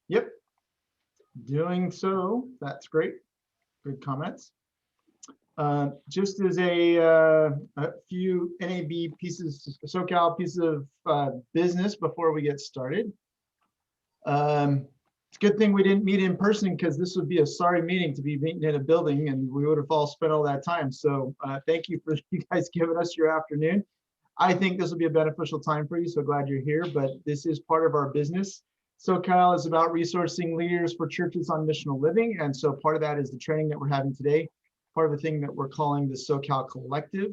Yep, doing so. That's great. Good comments. Just as a few NAB pieces, SoCal pieces of business before we get started. It's a good thing we didn't meet in person because this would be a sorry meeting to be meeting in a building and we would have all spent all that time. So thank you for you guys giving us your afternoon. I think this will be a beneficial time for you, so glad you're here, but this is part of our business. SoCal is about resourcing leaders for churches on missional living, and so part of that is the training that we're having today, part of the thing that we're calling the SoCal Collective.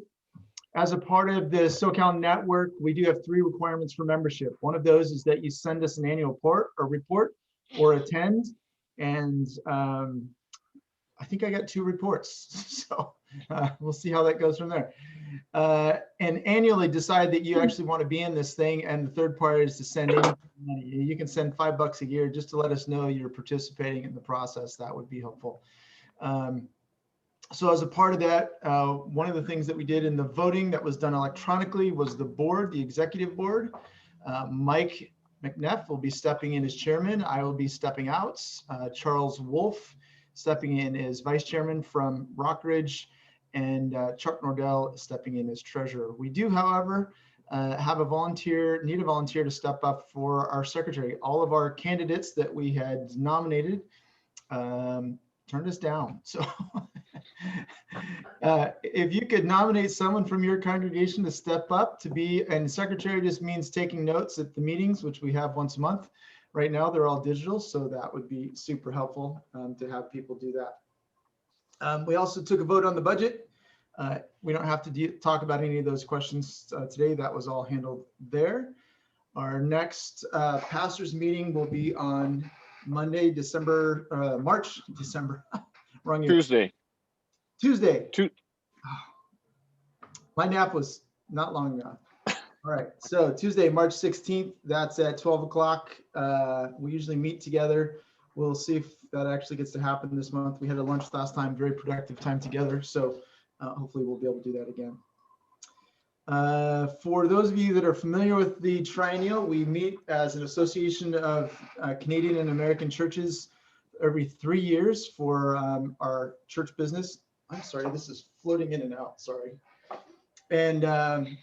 As a part of the SoCal network, we do have 3 requirements for membership. One of those is that you send us an annual report or attend, and I think I got 2 reports, so we'll see how that goes from there. And annually decide that you actually want to be in this thing. And the third part is to send in money. You can send $5 a year just to let us know you're participating in the process. That would be helpful. So as a part of that, one of the things that we did in the voting that was done electronically was the board, the executive board. Mike McNeff will be stepping in as chairman. I will be stepping out. Charles Wolf stepping in as vice chairman from Rockridge, and Chuck Nordell stepping in as treasurer. We do, however, have a volunteer, need a volunteer to step up for our secretary. All of our candidates that we had nominated turned us down. So if you could nominate someone from your congregation to step up to be, and secretary just means taking notes at the meetings, which we have once a month. Right now, they're all digital, so that would be super helpful to have people do that. We also took a vote on the budget. We don't have to talk about any of those questions today. That was all handled there. Our next pastors meeting will be on Monday, March, wrong year. Tuesday. My nap was not long enough. All right, so Tuesday, March 16th, that's at 12 o'clock. We usually meet together. We'll see if that actually gets to happen this month. We had a lunch last time, very productive time together. So hopefully we'll be able to do that again. For those of you that are familiar with the triennial, we meet as an association of Canadian and American churches every 3 years for our church business. I'm sorry, this is floating in and out, sorry. And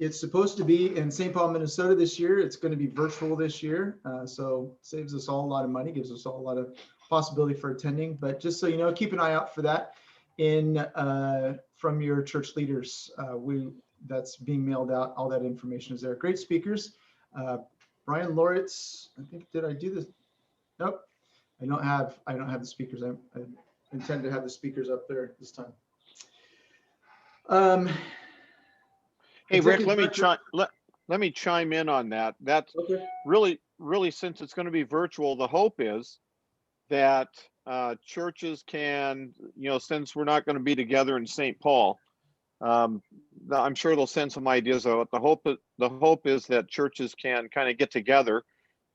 it's supposed to be in St. Paul, Minnesota this year. It's going to be virtual this year. So saves us all a lot of money, gives us all a lot of possibility for attending. But just so you know, keep an eye out for that from your church leaders. That's being mailed out. All that information is there. Great speakers. Brian Loritz, I think, did I do this? Nope. I don't have the speakers. I intend to have the speakers up there this time. Hey, Rick, let me chime in on that. That's okay. Really, since it's going to be virtual, the hope is that churches can, since we're not going to be together in St. Paul, I'm sure they'll send some ideas out. The hope is that churches can kind of get together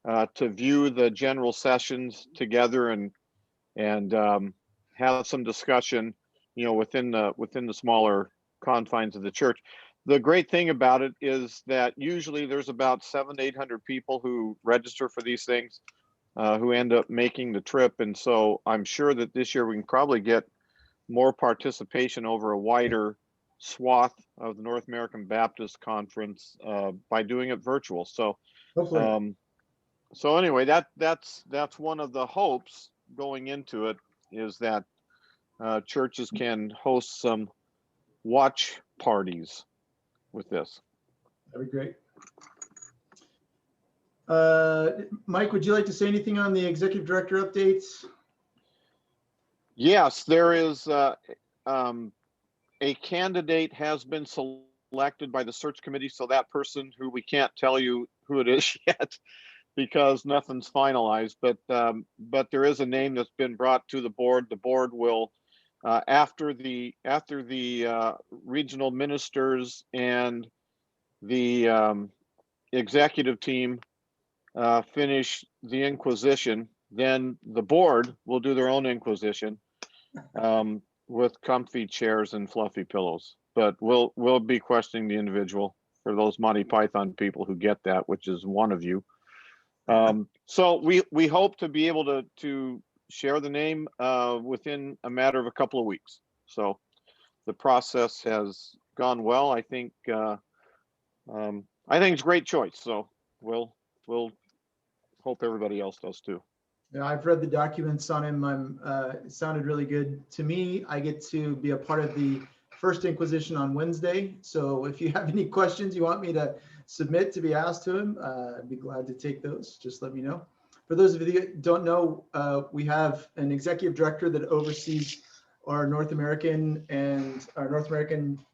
to view the general sessions together and have some discussion, within the smaller confines of the church. The great thing about it is that usually there's about 700 to 800 people who register for these things, who end up making the trip. And so I'm sure that this year we can probably get more participation over a wider swath of the North American Baptist Conference by doing it virtual. So, so anyway, that's one of the hopes going into it, is that churches can host some watch parties with this. That'd be great. Mike, would you like to say anything on the executive director updates? Yes, there is a candidate has been selected by the search committee. So that person, who we can't tell you who it is yet because nothing's finalized, but there is a name that's been brought to the board. The board will, after the regional ministers and the executive team finish the inquisition, then the board will do their own inquisition with comfy chairs and fluffy pillows. But we'll be questioning the individual for those Monty Python people who get that, which is one of you. So we hope to be able to share the name within a matter of a couple of weeks. So the process has gone well. I think it's a great choice. So we'll hope everybody else does too. Yeah, I've read the documents on him. It sounded really good to me. I get to be a part of the First Inquisition on Wednesday. So if you have any questions you want me to submit to be asked to him, I'd be glad to take those. Just let me know. For those of you that don't know, we have an executive director that oversees our North American kind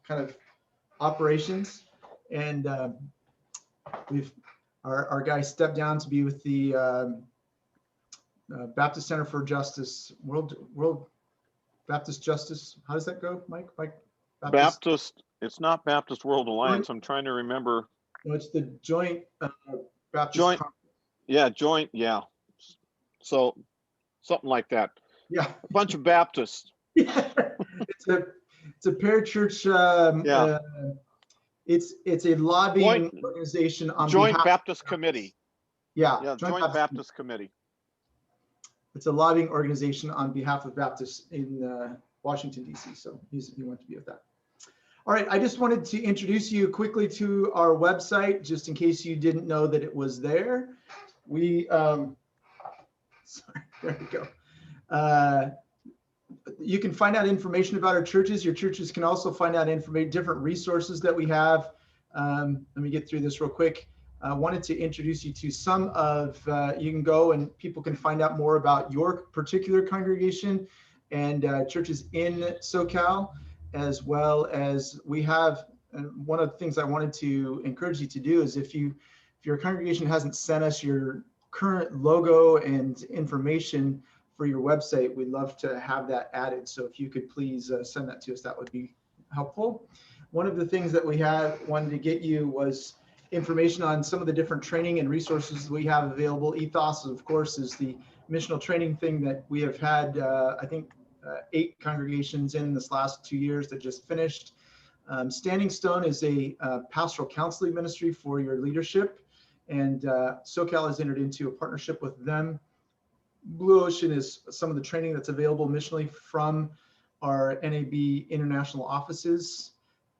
of operations. And our guy stepped down to be with the Baptist Center for Justice, World Baptist Justice. How does that go, Mike? Baptist. It's not Baptist World Alliance. I'm trying to remember. No, it's the Joint Baptist. Joint. Yeah, joint. Yeah. So something like that. Yeah. A bunch of Baptists. Yeah. It's a parachurch. Yeah. It's a lobbying organization on Joint behalf Baptist Committee. Yeah. Yeah. Joint Baptist Committee. It's a lobbying organization on behalf of Baptists in Washington, D.C. So he wanted to be with that. All right, I just wanted to introduce you quickly to our website, just in case you didn't know that it was there. Sorry, there we go. You can find out information about our churches. Your churches can also find out different resources that we have. Let me get through this real quick. I wanted to introduce you to some of, you can go and people can find out more about your particular congregation and churches in SoCal, as well as we have, one of the things I wanted to encourage you to do is if your congregation hasn't sent us your current logo and information for your website, we'd love to have that added. So if you could please send that to us, that would be helpful. One of the things that we wanted to get you was information on some of the different training and resources we have available. Ethos, of course, is the missional training thing that we have had, I think, 8 congregations in this last 2 years that just finished. Standing Stone is a pastoral counseling ministry for your leadership, and SoCal has entered into a partnership with them. Blue Ocean is some of the training that's available missionally from our NAB international offices.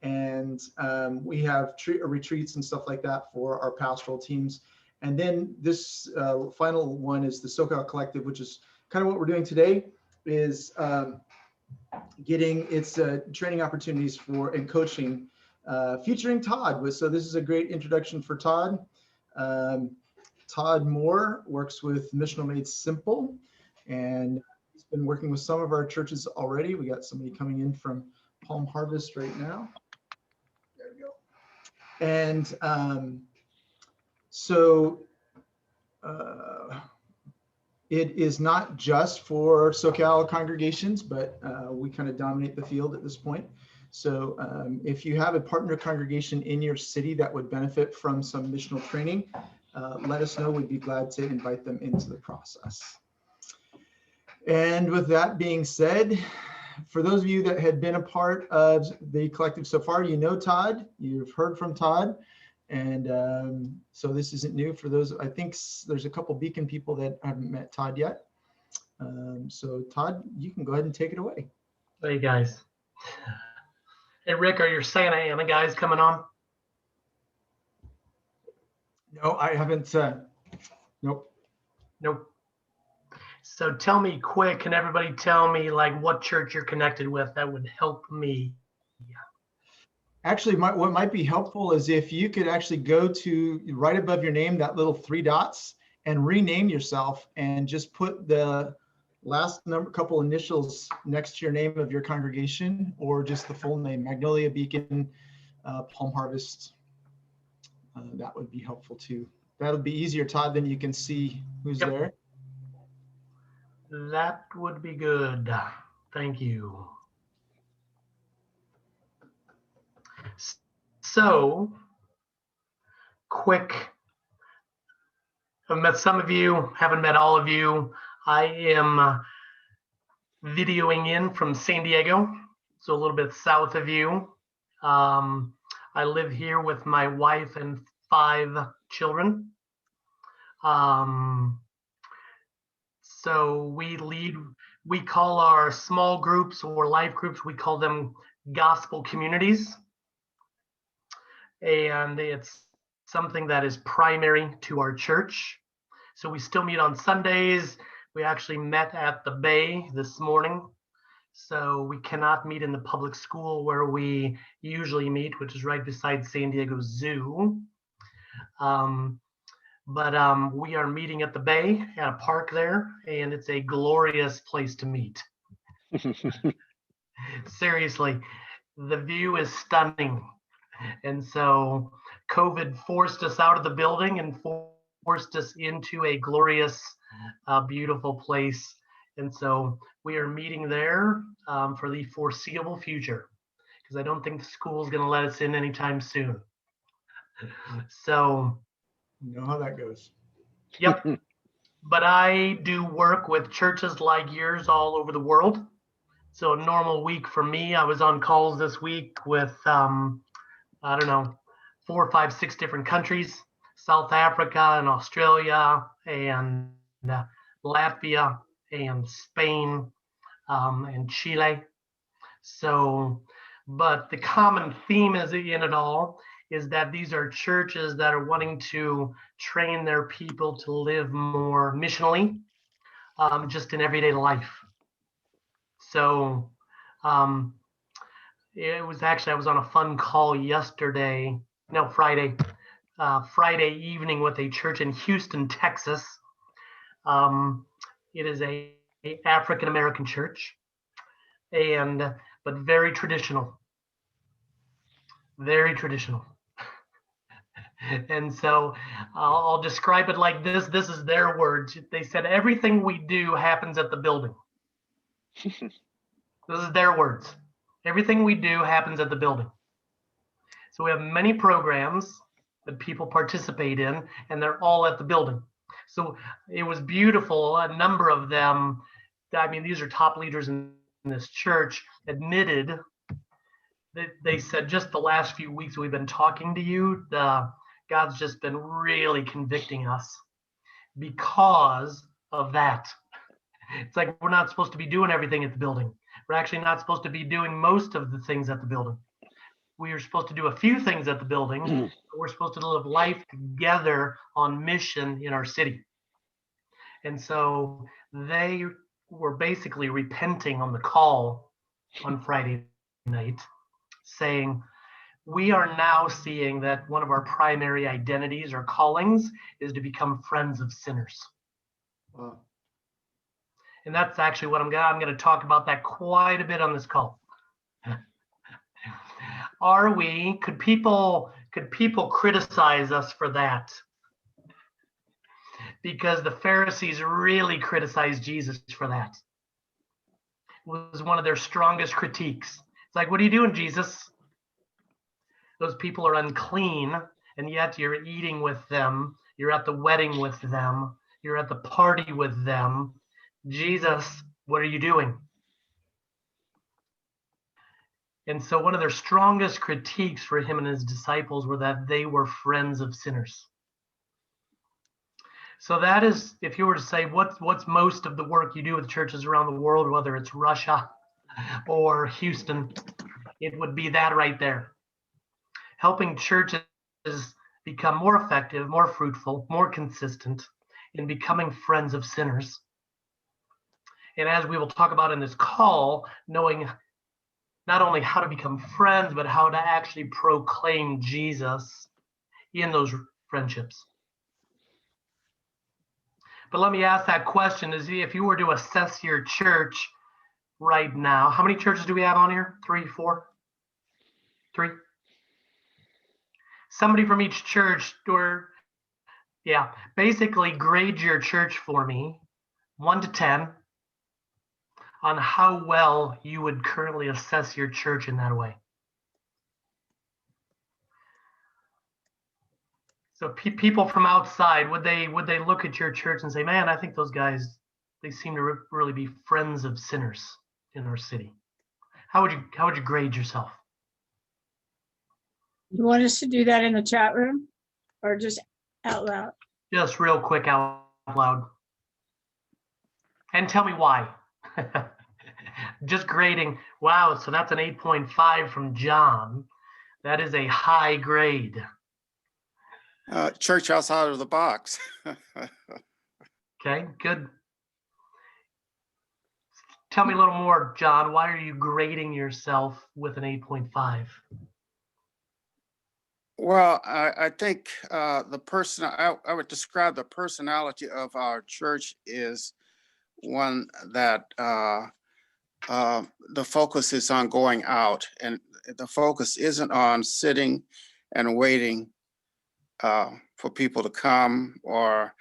And we have retreats and stuff like that for our pastoral teams. And then this final one is the SoCal Collective, which is kind of what we're doing today, is getting its training opportunities for and coaching, featuring Todd. So this is a great introduction for Todd. Todd Morr works with Missional Made Simple, and he's been working with some of our churches already. We got somebody coming in from Palm Harvest right now. There we go. And it is not just for SoCal congregations, but we kind of dominate the field at this point. So if you have a partner congregation in your city that would benefit from some missional training, let us know. We'd be glad to invite them into the process. And with that being said, for those of you that had been a part of the collective so far, you know Todd, you've heard from Todd. And so this isn't new for those. I think there's a couple Beacon people that haven't met Todd yet. So Todd, you can go ahead and take it away. Hey guys. Hey Rick, are your Santa Ana guys coming on? No, I haven't. Nope. Nope. So tell me quick, can everybody tell me like what church you're connected with? That would help me. Actually, what might be helpful is if you could actually go to right above your name, that little 3 dots, and rename yourself and just put the last couple initials next to your name of your congregation, or just the full name, Magnolia, Beacon, Palm Harvest. That would be helpful too. That'll be easier, Todd, then you can see who's there. That would be good. Thank you. So, quick. I've met some of you, haven't met all of you. I am videoing in from San Diego, so a little bit south of you. I live here with my wife and 5 children. So we call our small groups or life groups, we call them gospel communities. And it's something that is primary to our church. So we still meet on Sundays. We actually met at the Bay this morning. So we cannot meet in the public school where we usually meet, which is right beside San Diego Zoo. But we are meeting at the Bay at a park there, and it's a glorious place to meet. Seriously, the view is stunning. And so COVID forced us out of the building and forced us into a glorious, beautiful place. And so we are meeting there for the foreseeable future, because I don't think the school is going to let us in anytime soon. So, you know how that goes. Yep. But I do work with churches like yours all over the world. So a normal week for me, I was on calls this week with, I don't know, 4, 5, 6 different countries, South Africa and Australia and Latvia and Spain and Chile. So, but the common theme is in it all is that these are churches that are wanting to train their people to live more missionally, just in everyday life. So it was actually, I was on a fun call Friday evening with a church in Houston, Texas. It is a African-American church, but very traditional. Very traditional. And so I'll describe it like this. This is their words. They said, everything we do happens at the building. This is their words. Everything we do happens at the building. So we have many programs that people participate in, and they're all at the building. So it was beautiful. A number of them, I mean, these are top leaders in this church, admitted that they said, just the last few weeks we've been talking to you, God's just been really convicting us because of that. It's like we're not supposed to be doing everything at the building. We're actually not supposed to be doing most of the things at the building. We are supposed to do a few things at the building. But we're supposed to live life together on mission in our city. And so they were basically repenting on the call on Friday night, saying, we are now seeing that one of our primary identities or callings is to become friends of sinners. Wow. And that's actually what I'm going to talk about that quite a bit on this call. Could people criticize us for that? Because the Pharisees really criticized Jesus for that. It was one of their strongest critiques. It's like, what are you doing, Jesus? Those people are unclean, and yet you're eating with them. You're at the wedding with them. You're at the party with them. Jesus, what are you doing? And so one of their strongest critiques for him and his disciples were that they were friends of sinners. So that is, if you were to say, what's most of the work you do with churches around the world, whether it's Russia or Houston, it would be that right there. Helping churches become more effective, more fruitful, more consistent in becoming friends of sinners. And as we will talk about in this call, knowing not only how to become friends, but how to actually proclaim Jesus in those friendships. But let me ask that question, is if you were to assess your church right now, how many churches do we have on here? 3, 4? 3? Somebody from each church, or basically grade your church for me, 1 to 10, on how well you would currently assess your church in that way. So people from outside, would they look at your church and say, man, I think those guys, they seem to really be friends of sinners in our city? How would you grade yourself? You want us to do that in the chat room or just out loud? Just real quick out loud. And tell me why. Just grading. Wow, so that's an 8.5 from John. That is a high grade. Church outside of the box. Okay, good. Tell me a little more, John. Why are you grading yourself with an 8.5? Well, I think the person, I would describe the personality of our church is one that the focus is on going out, and the focus isn't on sitting and waiting for people to come, or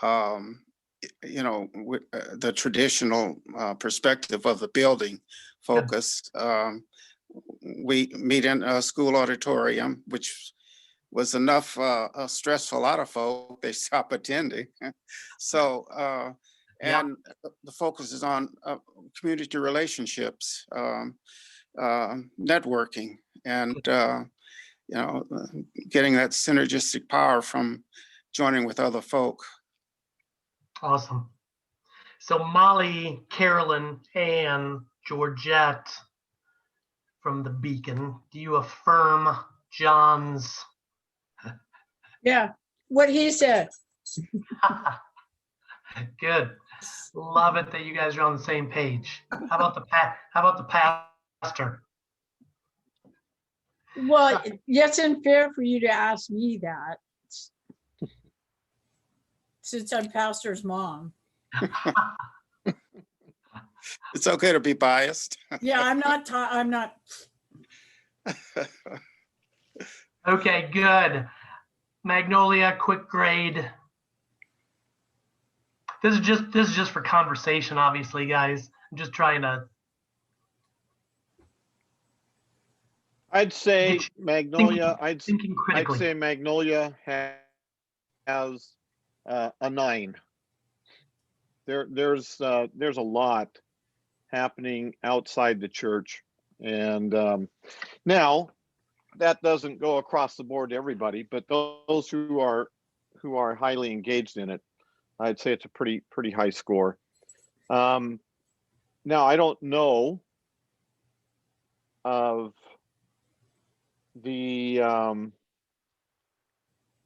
with the traditional perspective of the building focus. We meet in a school auditorium, which was enough stress for a lot of folk. They stop attending. So, and the focus is on community relationships, networking, and getting that synergistic power from joining with other folk. Awesome. So Molly, Carolyn, Ann, Georgette from the Beacon, do you affirm John's? Yeah, what he said. Good. Love it that you guys are on the same page. How about the pastor? Well, it's unfair for you to ask me that, since I'm pastor's mom. It's okay to be biased. Yeah, I'm not. Okay, good. Magnolia, quick grade. This is just for conversation, obviously, guys. I'm just trying to. I'd say Magnolia. Thinking critically. I'd say Magnolia has a 9. There's a lot happening outside the church, and now that doesn't go across the board to everybody, but those who are highly engaged in it, I'd say it's a pretty high score. Now I don't know of the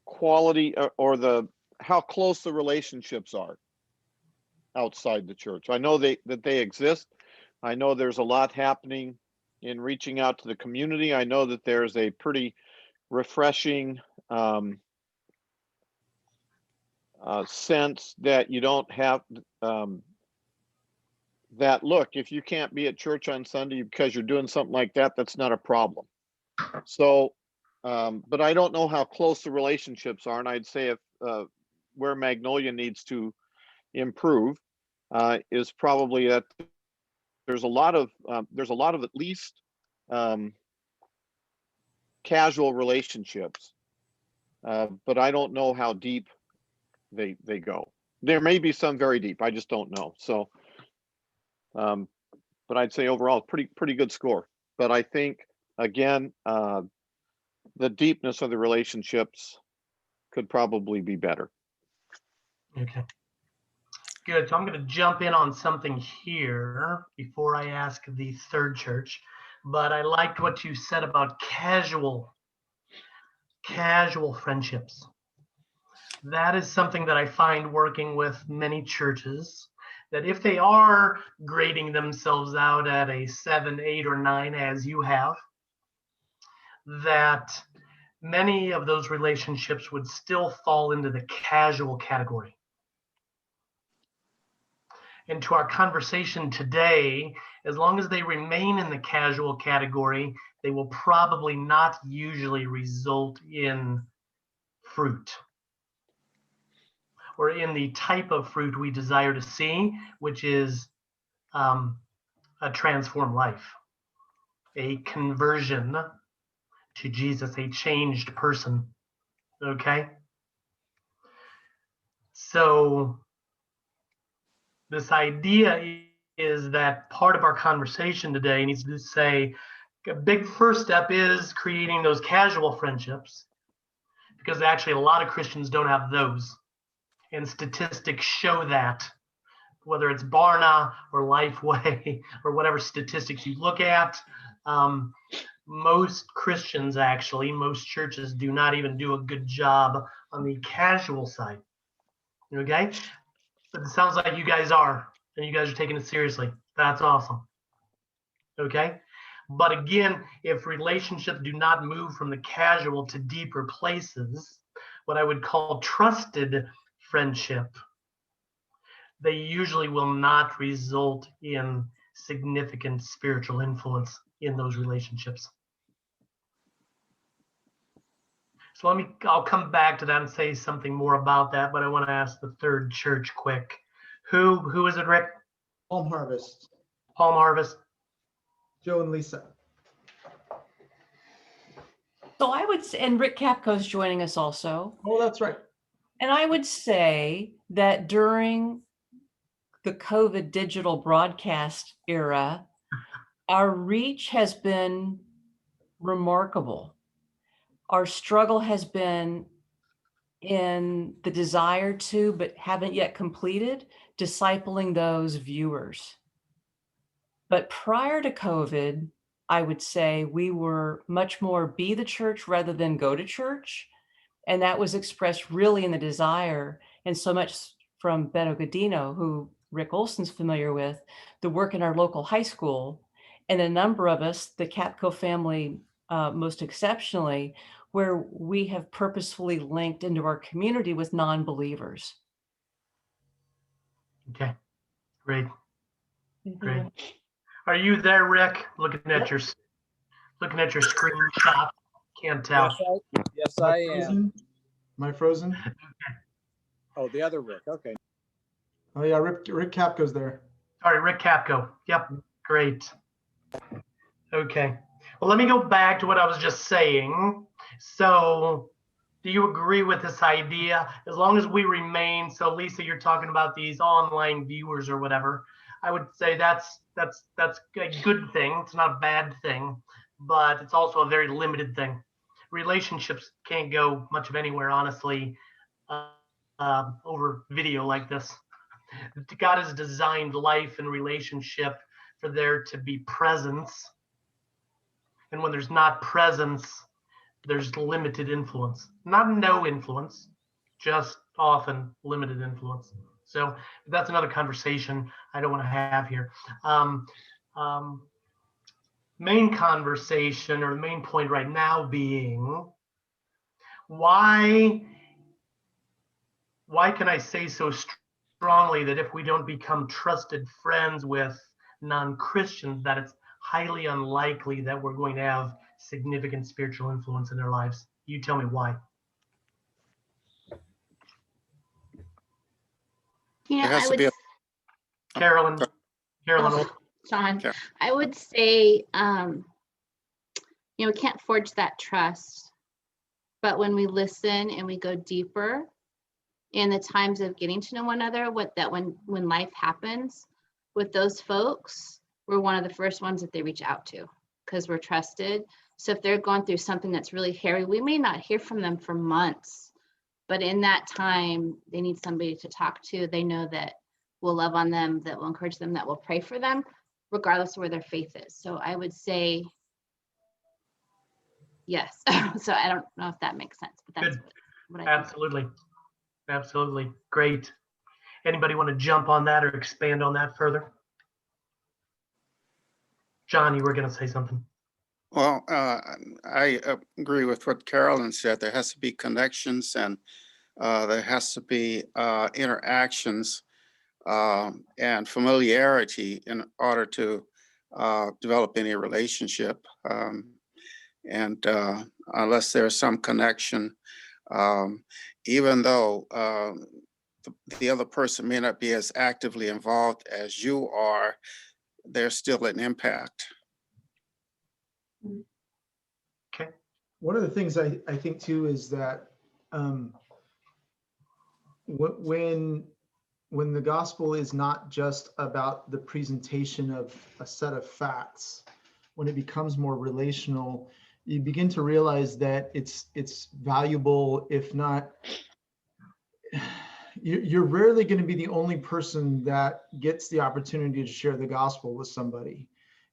quality or how close the relationships are outside the church. I know that they exist. I know there's a lot happening in reaching out to the community. I know that there's a pretty refreshing sense that you don't have that look, if you can't be at church on Sunday because you're doing something like that, that's not a problem. So, but I don't know how close the relationships are. And I'd say if where Magnolia needs to improve is probably that there's a lot of at least casual relationships, but I don't know how deep they go. There may be some very deep. I just don't know. So, but I'd say overall pretty good score. But I think again, the deepness of the relationships could probably be better. Okay. Good. So I'm going to jump in on something here before I ask the third church. But I liked what you said about casual friendships. That is something that I find working with many churches, that if they are grading themselves out at a 7, 8, or 9, as you have, that many of those relationships would still fall into the casual category. And to our conversation today, as long as they remain in the casual category, they will probably not usually result in fruit, or in the type of fruit we desire to see, which is a transformed life, a conversion to Jesus, a changed person. Okay? So this idea is that part of our conversation today needs to say a big first step is creating those casual friendships, because actually a lot of Christians don't have those. and statistics show that, whether it's Barna or Lifeway or whatever statistics you look at. Most Christians, actually, most churches do not even do a good job on the casual side. Okay? But it sounds like you guys are, and you guys are taking it seriously. That's awesome. Okay? But again, if relationships do not move from the casual to deeper places, what I would call trusted friendship, they usually will not result in significant spiritual influence in those relationships. So I'll come back to that and say something more about that, but I want to ask the third church quick. Who is it, Rick? Home Harvest, Palm Harvest. Joe and Lisa. So I would say, and Rick Capco's joining us also. Oh, that's right. And I would say that during the COVID digital broadcast era, our reach has been remarkable. Our struggle has been in the desire to, but haven't yet completed, discipling those viewers. But prior to COVID, I would say we were much more be the church rather than go to church. And that was expressed really in the desire, and so much from Beto Godino, who Rick Olson's familiar with, the work in our local high school, and a number of us, the Capco family most exceptionally, where we have purposefully linked into our community with non-believers. Okay, great, great. Are you there, Rick? Looking at your screenshot. Can't tell. Yes, I am. Am I frozen? Oh, the other Rick. Okay. Oh yeah, Rick Capco's there. Sorry, Rick Capco. Yep, great. Okay. Well, let me go back to what I was just saying. So, do you agree with this idea? As long as we remain, so Lisa, you're talking about these online viewers or whatever. I would say that's a good thing. It's not a bad thing, but it's also a very limited thing. Relationships can't go much of anywhere, honestly, over video like this. God has designed life and relationship for there to be presence. And when there's not presence, there's limited influence. Not no influence, just often limited influence. So that's another conversation I don't want to have here. Main conversation, or the main point right now being, why can I say so strongly that if we don't become trusted friends with non-Christians, that it's highly unlikely that we're going to have significant spiritual influence in their lives? You tell me why. Yeah, There has I to would, be a- Carolyn, Sean, Okay. I would say, we can't forge that trust, but when we listen and we go deeper in the times of getting to know one another, when life happens with those folks, we're one of the first ones that they reach out to because we're trusted. So if they're going through something that's really hairy, we may not hear from them for months, but in that time, they need somebody to talk to. They know that we'll love on them, that will encourage them, that will pray for them, regardless of where their faith is. So I would say yes. So I don't know if that makes sense, but that's Good. what I think. Absolutely. Absolutely. Great. Anybody want to jump on that or expand on that further? John, you were going to say something. Well, I agree with what Carolyn said. There has to be connections, and there has to be interactions and familiarity in order to develop any relationship. And unless there's some connection, even though the other person may not be as actively involved as you are, there's still an impact. Okay. One of the things I think too is that when the gospel is not just about the presentation of a set of facts, when it becomes more relational, you begin to realize that it's valuable, if not, you're rarely going to be the only person that gets the opportunity to share the gospel with somebody.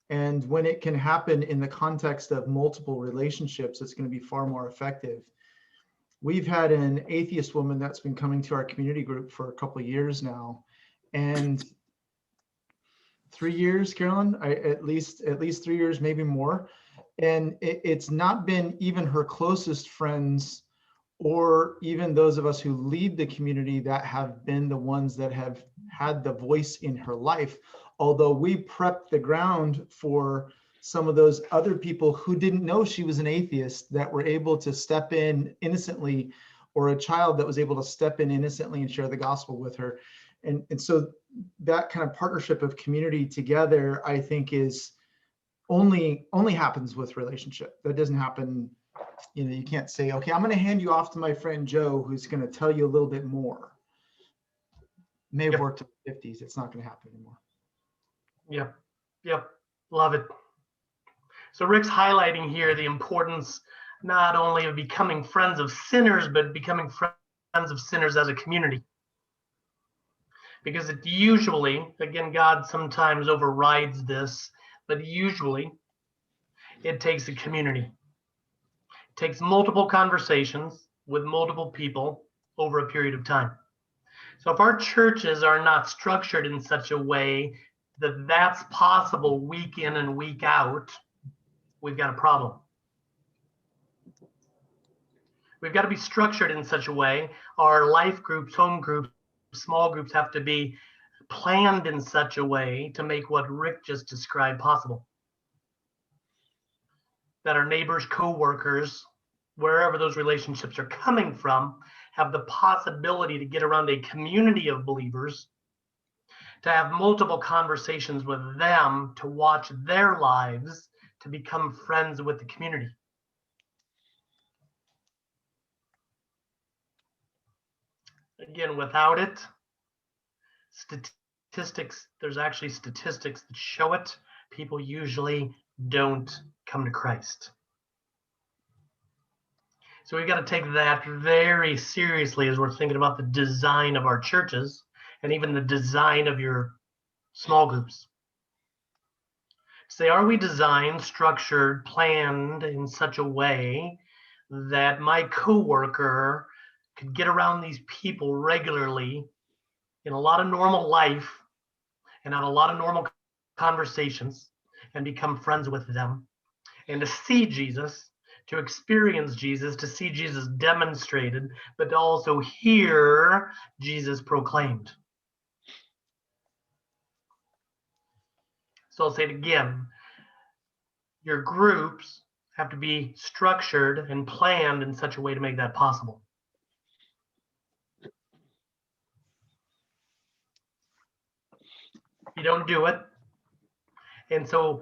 And when it can happen in the context of multiple relationships, it's going to be far more effective. We've had an atheist woman that's been coming to our community group for a couple of years now. And 3 years, Carolyn, at least 3 years, maybe more. And it's not been even her closest friends or even those of us who lead the community that have been the ones that have had the voice in her life. Although we prepped the ground for some of those other people who didn't know she was an atheist that were able to step in innocently, or a child that was able to step in innocently and share the gospel with her. And so that kind of partnership of community together, I think, is only happens with relationship. That doesn't happen, you can't say, okay, I'm going to hand you off to my friend Joe, who's going to tell you a little bit more. May have worked in the 50s. It's not going to happen anymore. Yep. Love it. So Rick's highlighting here the importance not only of becoming friends of sinners, but becoming friends of sinners as a community. Because it usually, again, God sometimes overrides this, but usually it takes a community. It takes multiple conversations with multiple people over a period of time. So if our churches are not structured in such a way that that's possible week in and week out, we've got a problem. We've got to be structured in such a way. Our life groups, home groups, small groups have to be planned in such a way to make what Rick just described possible. That our neighbors, co-workers, wherever those relationships are coming from, have the possibility to get around a community of believers, to have multiple conversations with them, to watch their lives, to become friends with the community. Again, without it, statistics, there's actually statistics that show it. People usually don't come to Christ. So we've got to take that very seriously as we're thinking about the design of our churches and even the design of your small groups. Say, are we designed, structured, planned in such a way that my coworker could get around these people regularly in a lot of normal life and have a lot of normal conversations and become friends with them, and to see Jesus, to experience Jesus, to see Jesus demonstrated, but to also hear Jesus proclaimed. So I'll say it again. Your groups have to be structured and planned in such a way to make that possible. You don't do it. And so,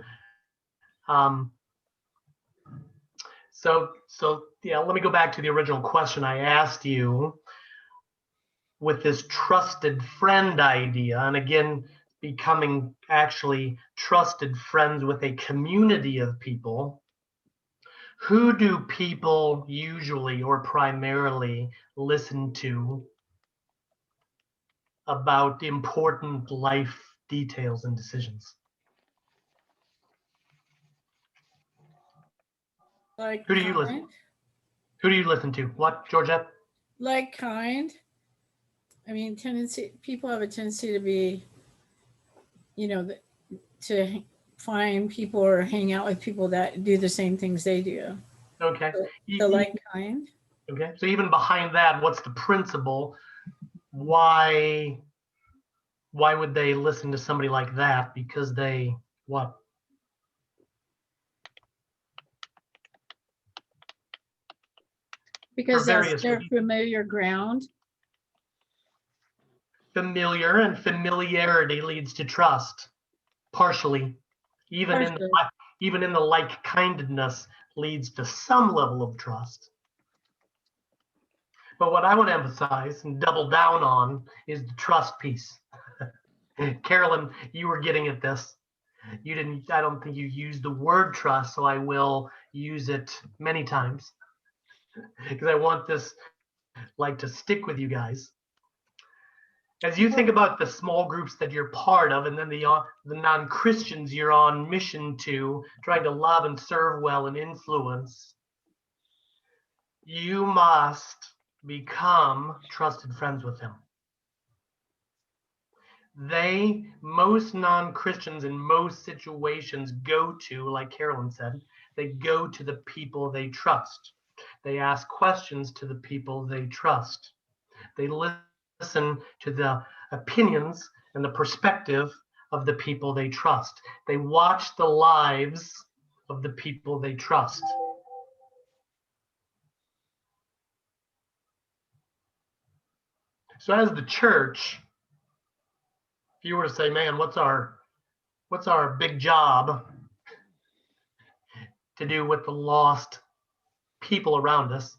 yeah, let me go back to the original question I asked you with this trusted friend idea. And again, becoming actually trusted friends with a community of people. Who do people usually or primarily listen to about important life details and decisions? Like Who do you listen? Who do you listen to? What, Georgette? Like kind. I mean, people have a tendency to be, to find people or hang out with people that do the same things they do. Okay. The like kind. Okay. So even behind that, what's the principle? Why would they listen to somebody like that? Because they what? Because that's their familiar ground. Familiar, and familiarity leads to trust, partially. Even in the like-kindness leads to some level of trust. But what I want to emphasize and double down on is the trust piece. Carolyn, you were getting at this. You didn't, I don't think you used the word trust, so I will use it many times because I want this to stick with you guys. As you think about the small groups that you're part of, and then the non-Christians you're on mission to, trying to love and serve well and influence, you must become trusted friends with them. Most non-Christians in most situations go to, like Carolyn said, they go to the people they trust. They ask questions to the people they trust. They listen to the opinions and the perspective of the people they trust. They watch the lives of the people they trust. So as the church, if you were to say, man, what's our big job to do with the lost people around us,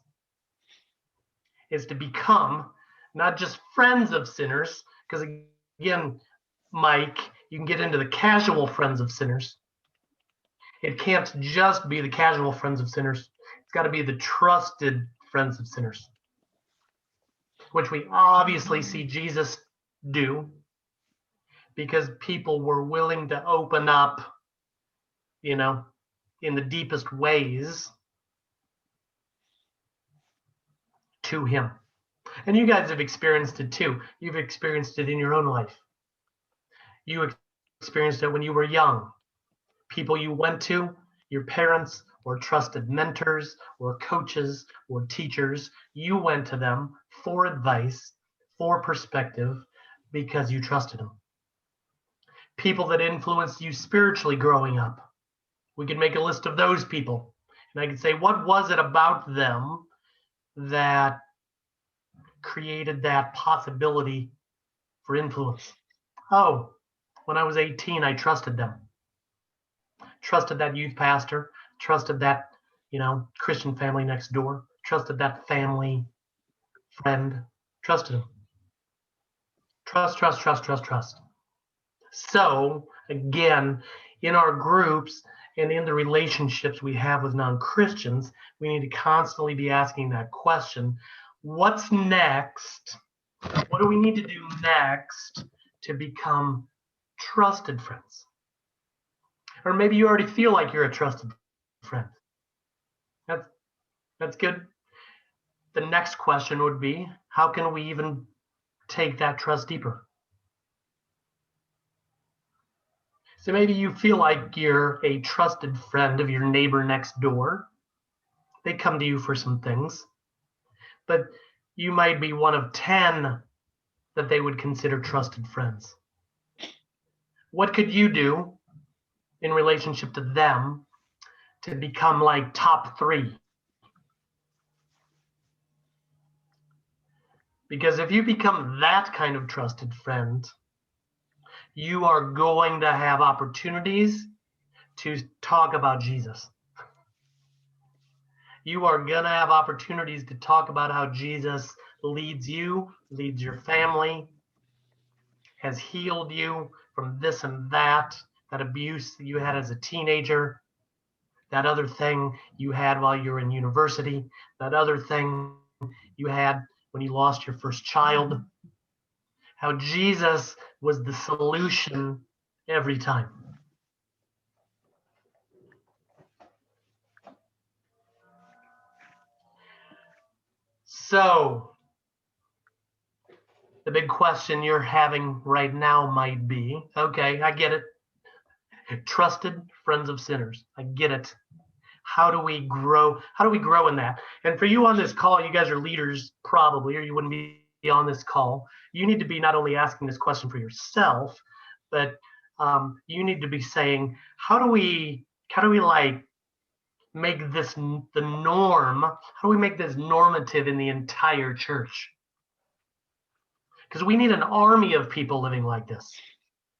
is to become not just friends of sinners, because again, Mike, you can get into the casual friends of sinners. It can't just be the casual friends of sinners. It's got to be the trusted friends of sinners, which we obviously see Jesus do, because people were willing to open up, in the deepest ways to him. And you guys have experienced it too. You've experienced it in your own life. You experienced it when you were young. People you went to, your parents or trusted mentors or coaches or teachers, you went to them for advice, for perspective, because you trusted them. People that influenced you spiritually growing up. We could make a list of those people. And I could say, what was it about them that created that possibility for influence? Oh, when I was 18, I trusted them. Trusted that youth pastor, trusted that, Christian family next door, trusted that family friend, trusted him. Trust. So again, in our groups and in the relationships we have with non-Christians, we need to constantly be asking that question: what's next? What do we need to do next to become trusted friends? Or maybe you already feel like you're a trusted friend. That's good. The next question would be, how can we even take that trust deeper? So maybe you feel like you're a trusted friend of your neighbor next door. They come to you for some things, but you might be one of 10 that they would consider trusted friends. What could you do in relationship to them to become like top 3? Because if you become that kind of trusted friend, you are going to have opportunities to talk about Jesus. You are going to have opportunities to talk about how Jesus leads you, leads your family, has healed you from this and that abuse that you had as a teenager, that other thing you had while you were in university, that other thing you had when you lost your first child, how Jesus was the solution every time. So, the big question you're having right now might be, okay, I get it. Trusted friends of sinners. I get it. How do we grow? How do we grow in that? And for you on this call, you guys are leaders probably, or you wouldn't be on this call. You need to be not only asking this question for yourself, but you need to be saying, how do we like make this the norm? How do we make this normative in the entire church? Because we need an army of people living like this.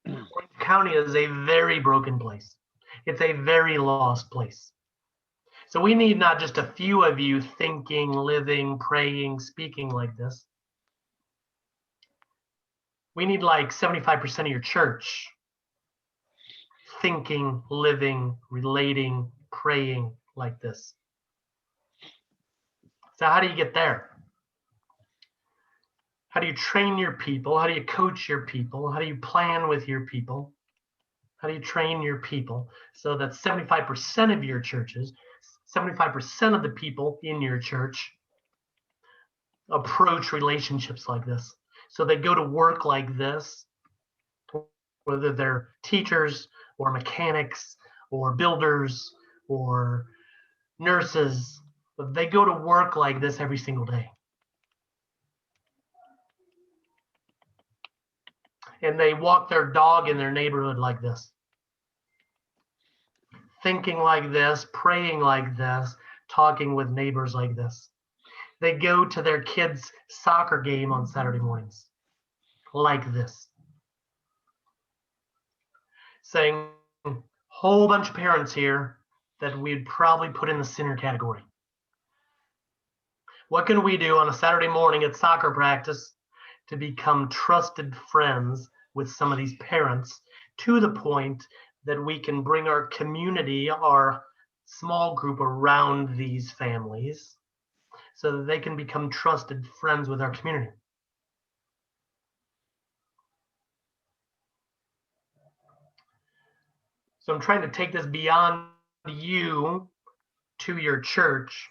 Orange County is a very broken place. It's a very lost place. So we need not just a few of you thinking, living, praying, speaking like this. We need like 75% of your church thinking, living, relating, praying like this. So how do you get there? How do you train your people? How do you coach your people? How do you plan with your people? How do you train your people so that 75% of your churches, 75% of the people in your church approach relationships like this? So they go to work like this, whether they're teachers or mechanics or builders or nurses, but they go to work like this every single day. And they walk their dog in their neighborhood like this, thinking like this, praying like this, talking with neighbors like this. They go to their kids' soccer game on Saturday mornings like this, saying, whole bunch of parents here that we'd probably put in the sinner category. What can we do on a Saturday morning at soccer practice to become trusted friends with some of these parents to the point that we can bring our community, our small group around these families so that they can become trusted friends with our community? So I'm trying to take this beyond you to your church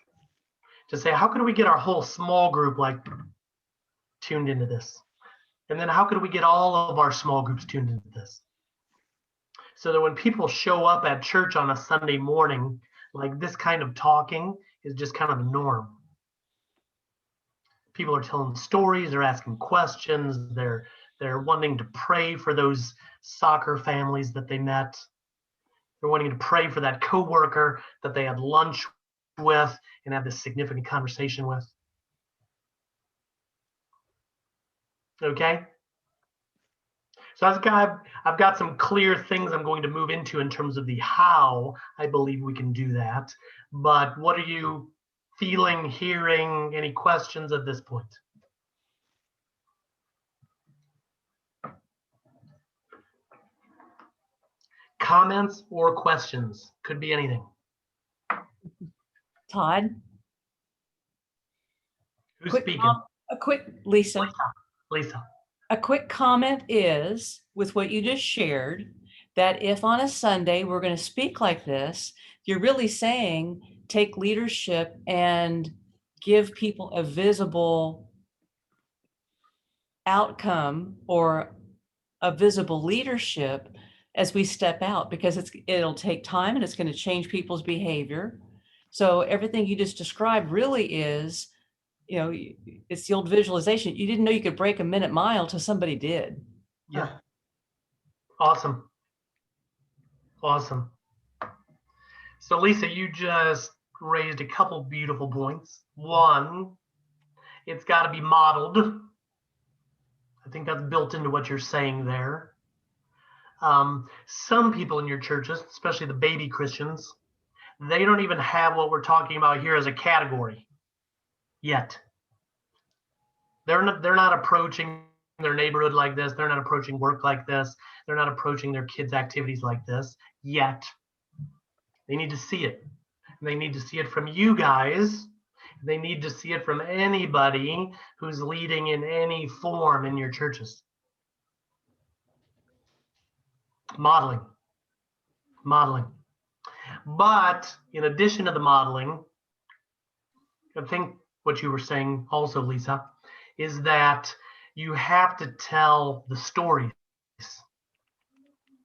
to say, how can we get our whole small group like tuned into this? And then how can we get all of our small groups tuned into this? So that when people show up at church on a Sunday morning, like this kind of talking is just kind of the norm. People are telling stories, they're asking questions, they're wanting to pray for those soccer families that they met. They're wanting to pray for that coworker that they had lunch with and had this significant conversation with. Okay? So I've got some clear things I'm going to move into in terms of the how I believe we can do that. But what are you feeling, hearing? Any questions at this point? Comments or questions? Could be anything. Todd? Who's Quick speaking? Lisa. Lisa. A quick comment is, with what you just shared, that if on a Sunday we're going to speak like this, you're really saying take leadership and give people a visible outcome or a visible leadership as we step out, because it'll take time and it's going to change people's behavior. So everything you just described really is, it's the old visualization. You didn't know you could break a minute mile till somebody did. Yeah. Awesome. Awesome. So Lisa, you just raised a couple beautiful points. One, it's got to be modeled. I think that's built into what you're saying there. Some people in your churches, especially the baby Christians, they don't even have what we're talking about here as a category yet. They're not approaching their neighborhood like this. They're not approaching work like this. They're not approaching their kids' activities like this yet. They need to see it. They need to see it from you guys. They need to see it from anybody who's leading in any form in your churches. Modeling. But in addition to the modeling, I think what you were saying also, Lisa, is that you have to tell the stories,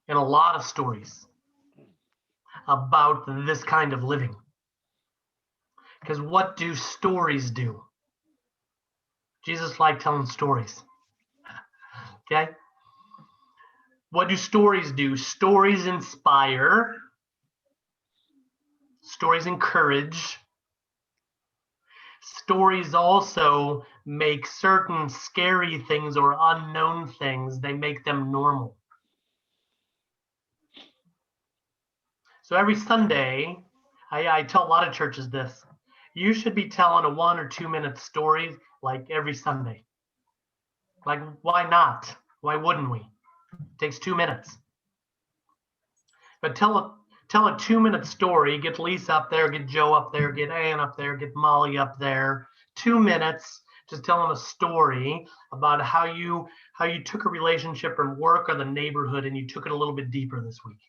and a lot of stories about this kind of living. Because what do stories do? Jesus liked telling stories. Okay? What do stories do? Stories inspire. Stories encourage. Stories also make certain scary things or unknown things, they make them normal. So every Sunday, I tell a lot of churches this. You should be telling a 1 or 2 minute story like every Sunday. Like, why not? Why wouldn't we? It takes 2 minutes. But tell a 2 minute story. Get Lisa up there, get Joe up there, get Ann up there, get Molly up there. 2 minutes Just tell them a story about how you took a relationship from work or the neighborhood and you took it a little bit deeper this week.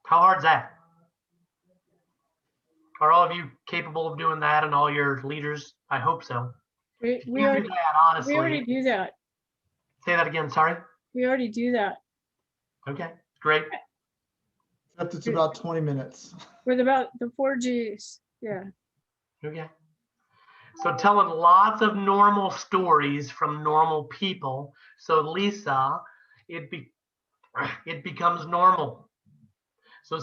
How hard's that? Are all of you capable of doing that, and all your leaders? I hope so. We You do already, that, honestly. we already do that. Say that again, sorry. We already do that. Okay, great. Except it's about 20 minutes. With about the 4 Gs. Yeah. Okay. So telling lots of normal stories from normal people. So Lisa, it becomes normal. So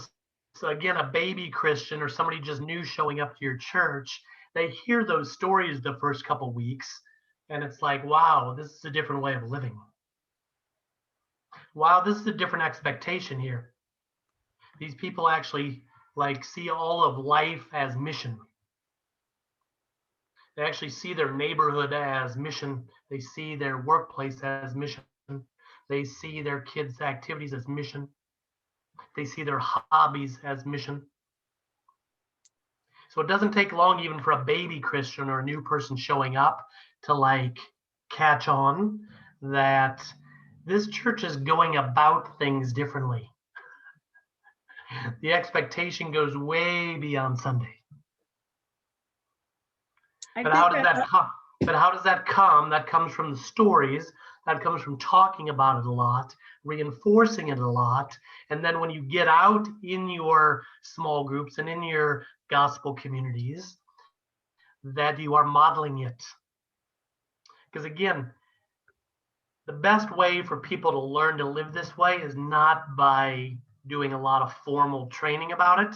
again, a baby Christian or somebody just new showing up to your church, they hear those stories the first couple weeks, and it's like, wow, this is a different way of living. Wow, this is a different expectation here. These people actually like see all of life as mission. They actually see their neighborhood as mission. They see their workplace as mission. They see their kids' activities as mission. They see their hobbies as mission. So it doesn't take long even for a baby Christian or a new person showing up to like catch on that this church is going about things differently. The expectation goes way beyond Sunday. But how does that come? But how does that come? That comes from the stories. That comes from talking about it a lot, reinforcing it a lot. And then when you get out in your small groups and in your gospel communities, that you are modeling it. Because again, the best way for people to learn to live this way is not by doing a lot of formal training about it.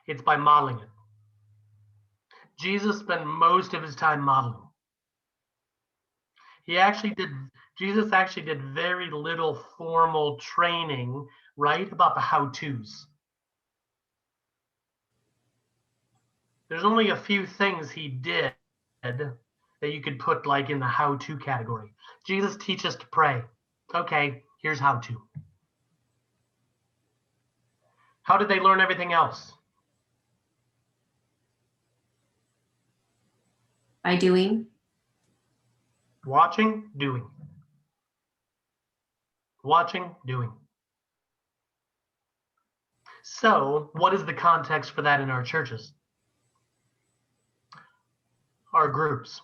It's by modeling it. Jesus spent most of his time modeling. Jesus actually did very little formal training, right, about the how-tos. There's only a few things he did that you could put like in the how-to category. Jesus teaches to pray. Okay, here's how to. How did they learn everything else? By doing. Watching, doing. Watching, doing. So, what is the context for that in our churches? Our groups.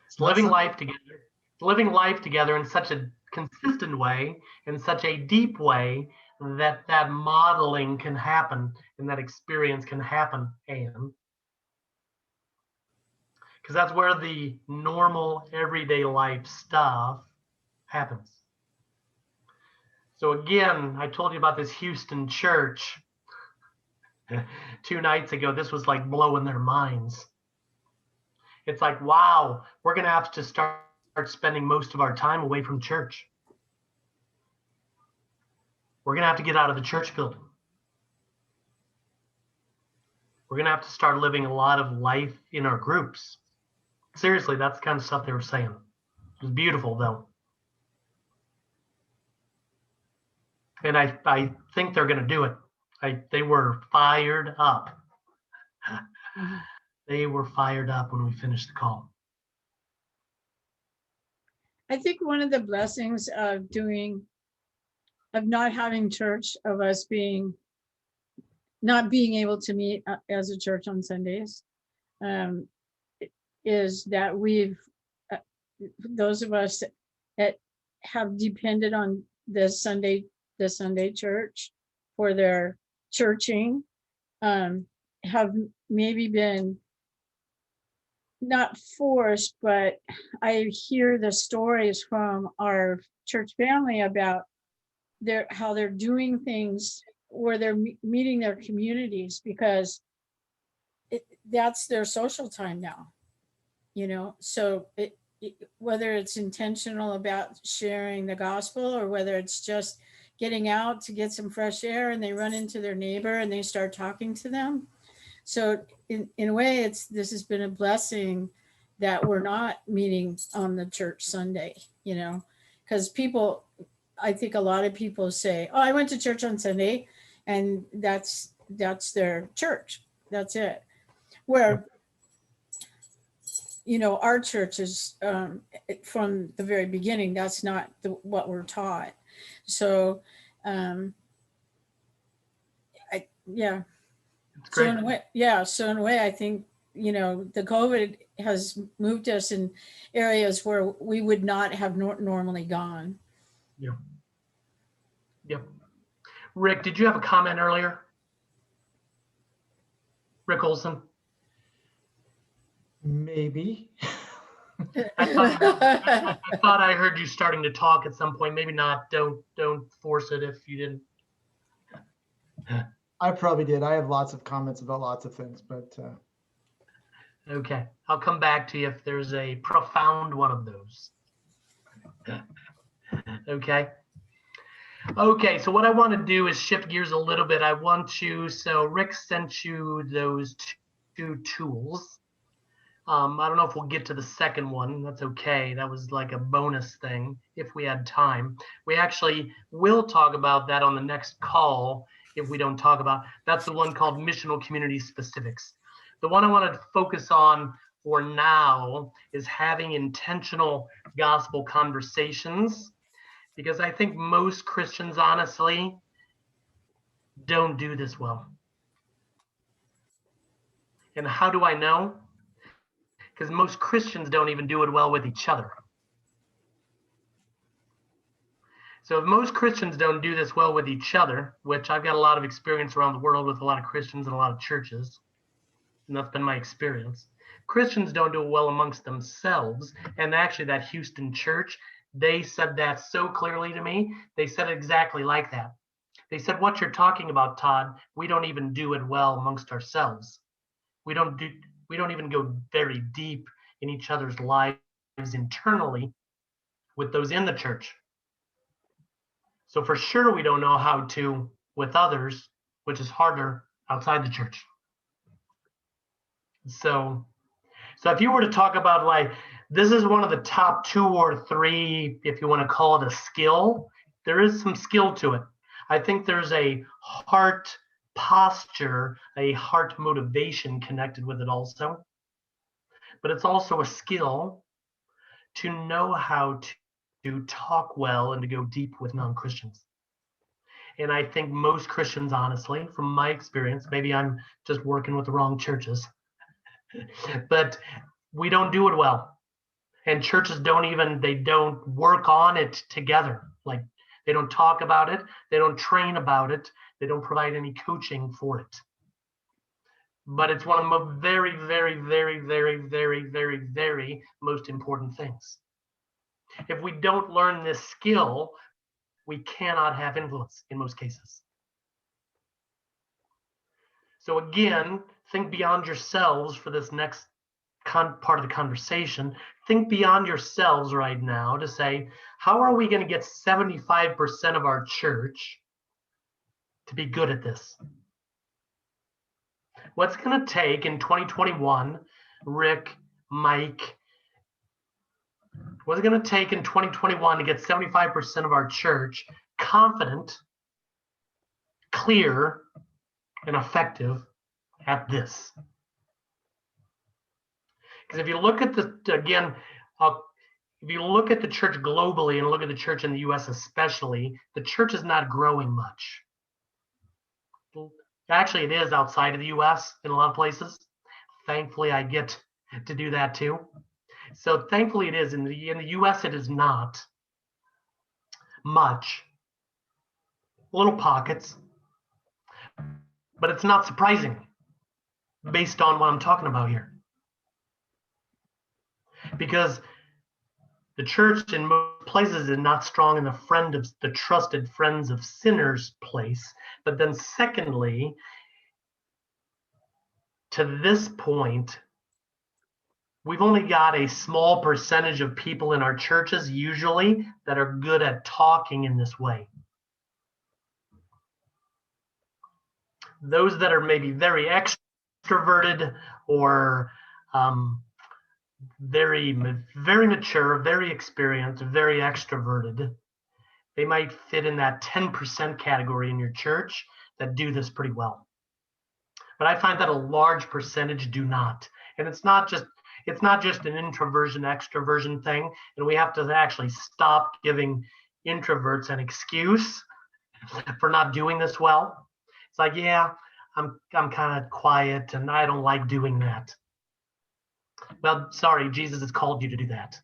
It's living life together in such a consistent way, in such a deep way, that modeling can happen and that experience can happen, and because that's where the normal everyday life stuff happens. So again, I told you about this Houston church 2 nights ago. This was like blowing their minds. It's like, wow, we're going to have to start spending most of our time away from church. We're going to have to get out of the church building. We're going to have to start living a lot of life in our groups. Seriously, that's the kind of stuff they were saying. It was beautiful, though. And I think they're going to do it. They were fired up. They were fired up when we finished the call. I think one of the blessings of not having church, of us not being able to meet as a church on Sundays, is that those of us that have depended on the Sunday church for their churching, have maybe been not forced, but I hear the stories from our church family about how they're doing things where they're meeting their communities, because that's their social time now, so whether it's intentional about sharing the gospel, or whether it's just getting out to get some fresh air and they run into their neighbor and they start talking to them. So in a way, this has been a blessing that we're not meeting on the church Sunday, because I think a lot of people say, oh, I went to church on Sunday, and that's their church. That's it. Where, you know, our church is, from the very beginning, that's not what we're taught. So, yeah. It's So great. in a way, so in a way, I think, you know, the COVID has moved us in areas where we would not have normally gone. Yep. Rick, did you have a comment earlier? Rick Olson? Maybe. I thought I heard you starting to talk at some point. Maybe not. Don't force it if you didn't. I probably did. I have lots of comments about lots of things, but Okay, I'll come back to you if there's a profound one of those. Okay. Okay, so what I want to do is shift gears a little bit. I want you, so Rick sent you those two tools. I don't know if we'll get to the second one. That's okay. That was like a bonus thing if we had time. We actually will talk about that on the next call if we don't talk about. That's the one called Missional Community Specifics. The one I want to focus on for now is having intentional gospel conversations, because I think most Christians, honestly, don't do this well. And how do I know? Because most Christians don't even do it well with each other. So if most Christians don't do this well with each other, which I've got a lot of experience around the world with a lot of Christians and a lot of churches, and that's been my experience. Christians don't do it well amongst themselves. And actually that Houston church, they said that so clearly to me. They said it exactly like that. They said, what you're talking about, Todd, we don't even do it well amongst ourselves. We don't even go very deep in each other's lives internally with those in the church. So for sure, we don't know how to with others, which is harder outside the church. So if you were to talk about, like, this is one of the top 2 or 3, if you want to call it a skill, there is some skill to it. I think there's a heart posture, a heart motivation connected with it also. But it's also a skill to know how to talk well and to go deep with non-Christians. And I think most Christians, honestly, from my experience, maybe I'm just working with the wrong churches, but we don't do it well. And churches they don't work on it together. Like, they don't talk about it. They don't train about it. They don't provide any coaching for it. But it's one of the very, very, very, very, very, very, very most important things. If we don't learn this skill, we cannot have influence in most cases. So again, think beyond yourselves for this next part of the conversation. Think beyond yourselves right now to say, how are we going to get 75% of our church to be good at this? What's going to take in 2021, Rick, Mike, what's it going to take in 2021 to get 75% of our church confident, clear, and effective at this? Because if you look at if you look at the church globally and look at the church in the US especially, the church is not growing much. Actually, it is outside of the US in a lot of places. Thankfully, I get to do that too. So thankfully it is. In the US, it is not much. Little pockets. But it's not surprising based on what I'm talking about here. Because the church in most places is not strong in the trusted friends of sinners place. But then secondly, to this point, we've only got a small percentage of people in our churches usually that are good at talking in this way. Those that are maybe very extroverted or very, very mature, very experienced, very extroverted, they might fit in that 10% category in your church that do this pretty well. But I find that a large percentage do not. And it's not just an introversion extroversion thing, and we have to actually stop giving introverts an excuse for not doing this well. It's like, yeah, I'm kind of quiet and I don't like doing that. Well, sorry, Jesus has called you to do that.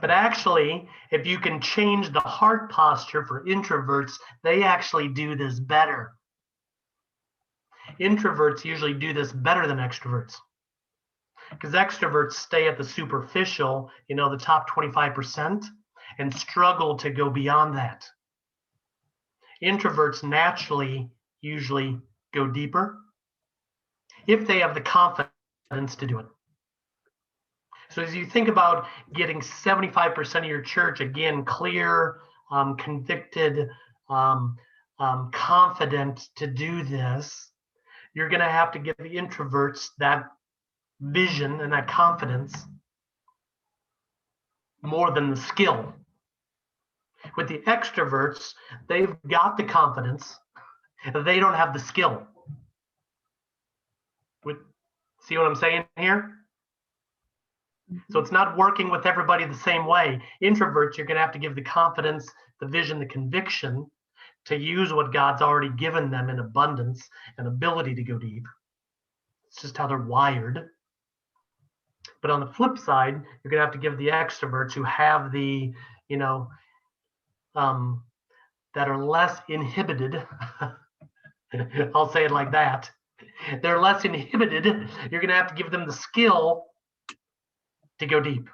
But actually, if you can change the heart posture for introverts, they actually do this better. Introverts usually do this better than extroverts, because extroverts stay at the superficial, the top 25%, and struggle to go beyond that. Introverts naturally usually go deeper if they have the confidence to do it. So as you think about getting 75% of your church, again, clear, convicted, confident to do this, you're going to have to give the introverts that vision and that confidence more than the skill. With the extroverts, they've got the confidence, they don't have the skill. See what I'm saying here? So it's not working with everybody the same way. Introverts, you're going to have to give the confidence, the vision, the conviction to use what God's already given them in abundance and ability to go deep. It's just how they're wired. But on the flip side, you're going to have to give the extroverts who have the, that are less inhibited. I'll say it like that. They're less inhibited. You're going to have to give them the skill to go deep.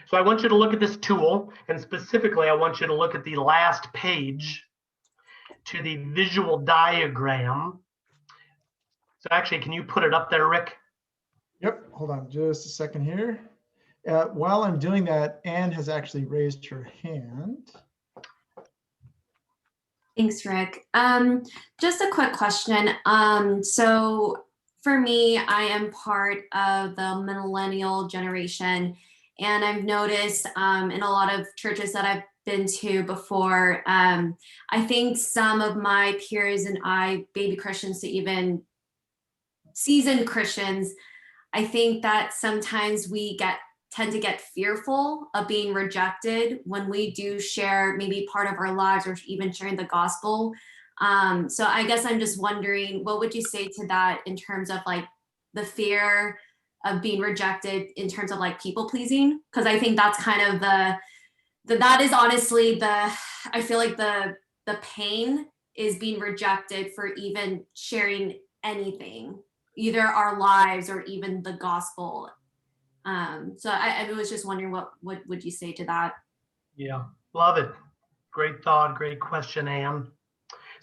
So I want you to look at this tool, and specifically, I want you to look at the last page to the visual diagram. So actually, can you put it up there, Rick? Yep, hold on just a second here. While I'm doing that, Anne has actually raised her hand. Thanks, Rick. Just a quick question. So for me, I am part of the millennial generation, and I've noticed in a lot of churches that I've been to before, I think some of my peers and I, baby Christians to even seasoned Christians, I think that sometimes we tend to get fearful of being rejected when we do share maybe part of our lives or even sharing the gospel. So I guess I'm just wondering, what would you say to that in terms of like the fear of being rejected in terms of like people pleasing? Because I think that's kind of that is honestly I feel like the pain is being rejected for even sharing anything, either our lives or even the gospel. So I was just wondering, what would you say to that? Yeah, love it. Great thought, great question, Anne.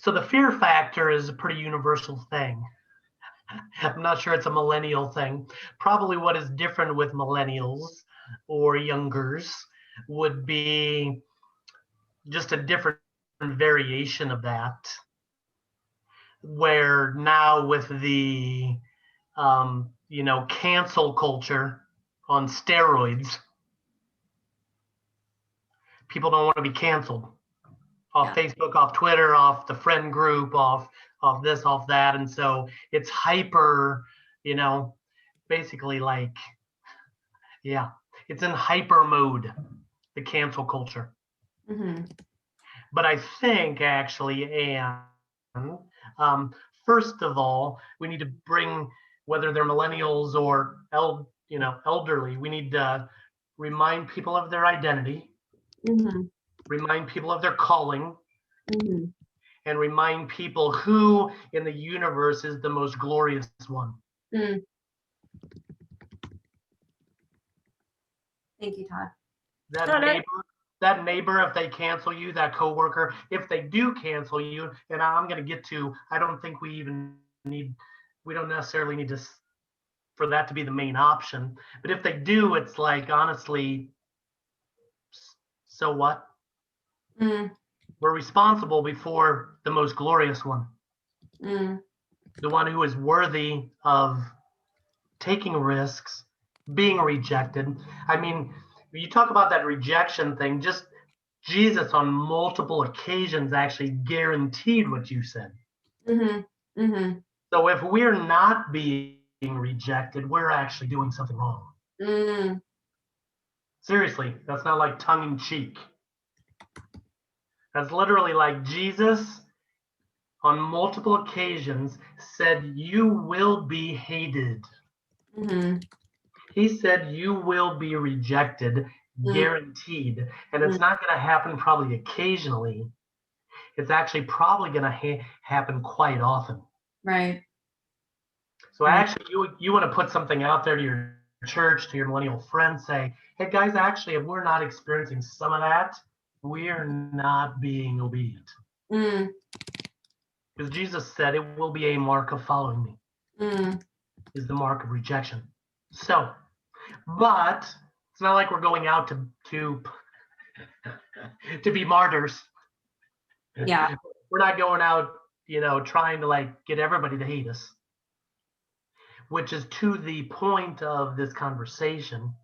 So the fear factor is a pretty universal thing. I'm not sure it's a millennial thing. Probably what is different with millennials or youngers would be just a different variation of that, where now with the cancel culture on steroids, people don't want to be canceled off Facebook, off Twitter, off the friend group, off this, off that. And so it's hyper, basically like, it's in hyper mode, the cancel culture. Mm-hmm. But I think actually, Anne, first of all, we need to bring, whether they're millennials or elderly, we need to remind people of their identity, Mm-hmm. remind people of their calling, Mm-hmm. and remind people who in the universe is the most glorious one. Mm. Thank you, Todd. That neighbor, if they cancel you, that coworker, if they do cancel you, and I'm going to get to, I don't think we don't necessarily need to, for that to be the main option. But if they do, it's like, honestly, so what? Mm. We're responsible before the most glorious one. Mm. The one who is worthy of taking risks, being rejected. I mean, when you talk about that rejection thing, just Jesus on multiple occasions actually guaranteed what you said. Mm-hmm. Mm-hmm. So if we're not being rejected, we're actually doing something wrong. Mm. Seriously, that's not like tongue in cheek. That's literally like Jesus on multiple occasions said, you will be hated. Mm-hmm. He said, you will be rejected, guaranteed. And it's not going to happen probably occasionally. It's actually probably going to happen quite often. Right. So Right. actually, you want to put something out there to your church, to your millennial friends, say, hey guys, actually, if we're not experiencing some of that, we are not being obedient. Mm. Because Jesus said it will be a mark of following me, is the mark of rejection. So, but it's not like we're going out to be martyrs. Yeah. We're not going out, trying to like get everybody to hate us. Which is to the point of this conversation,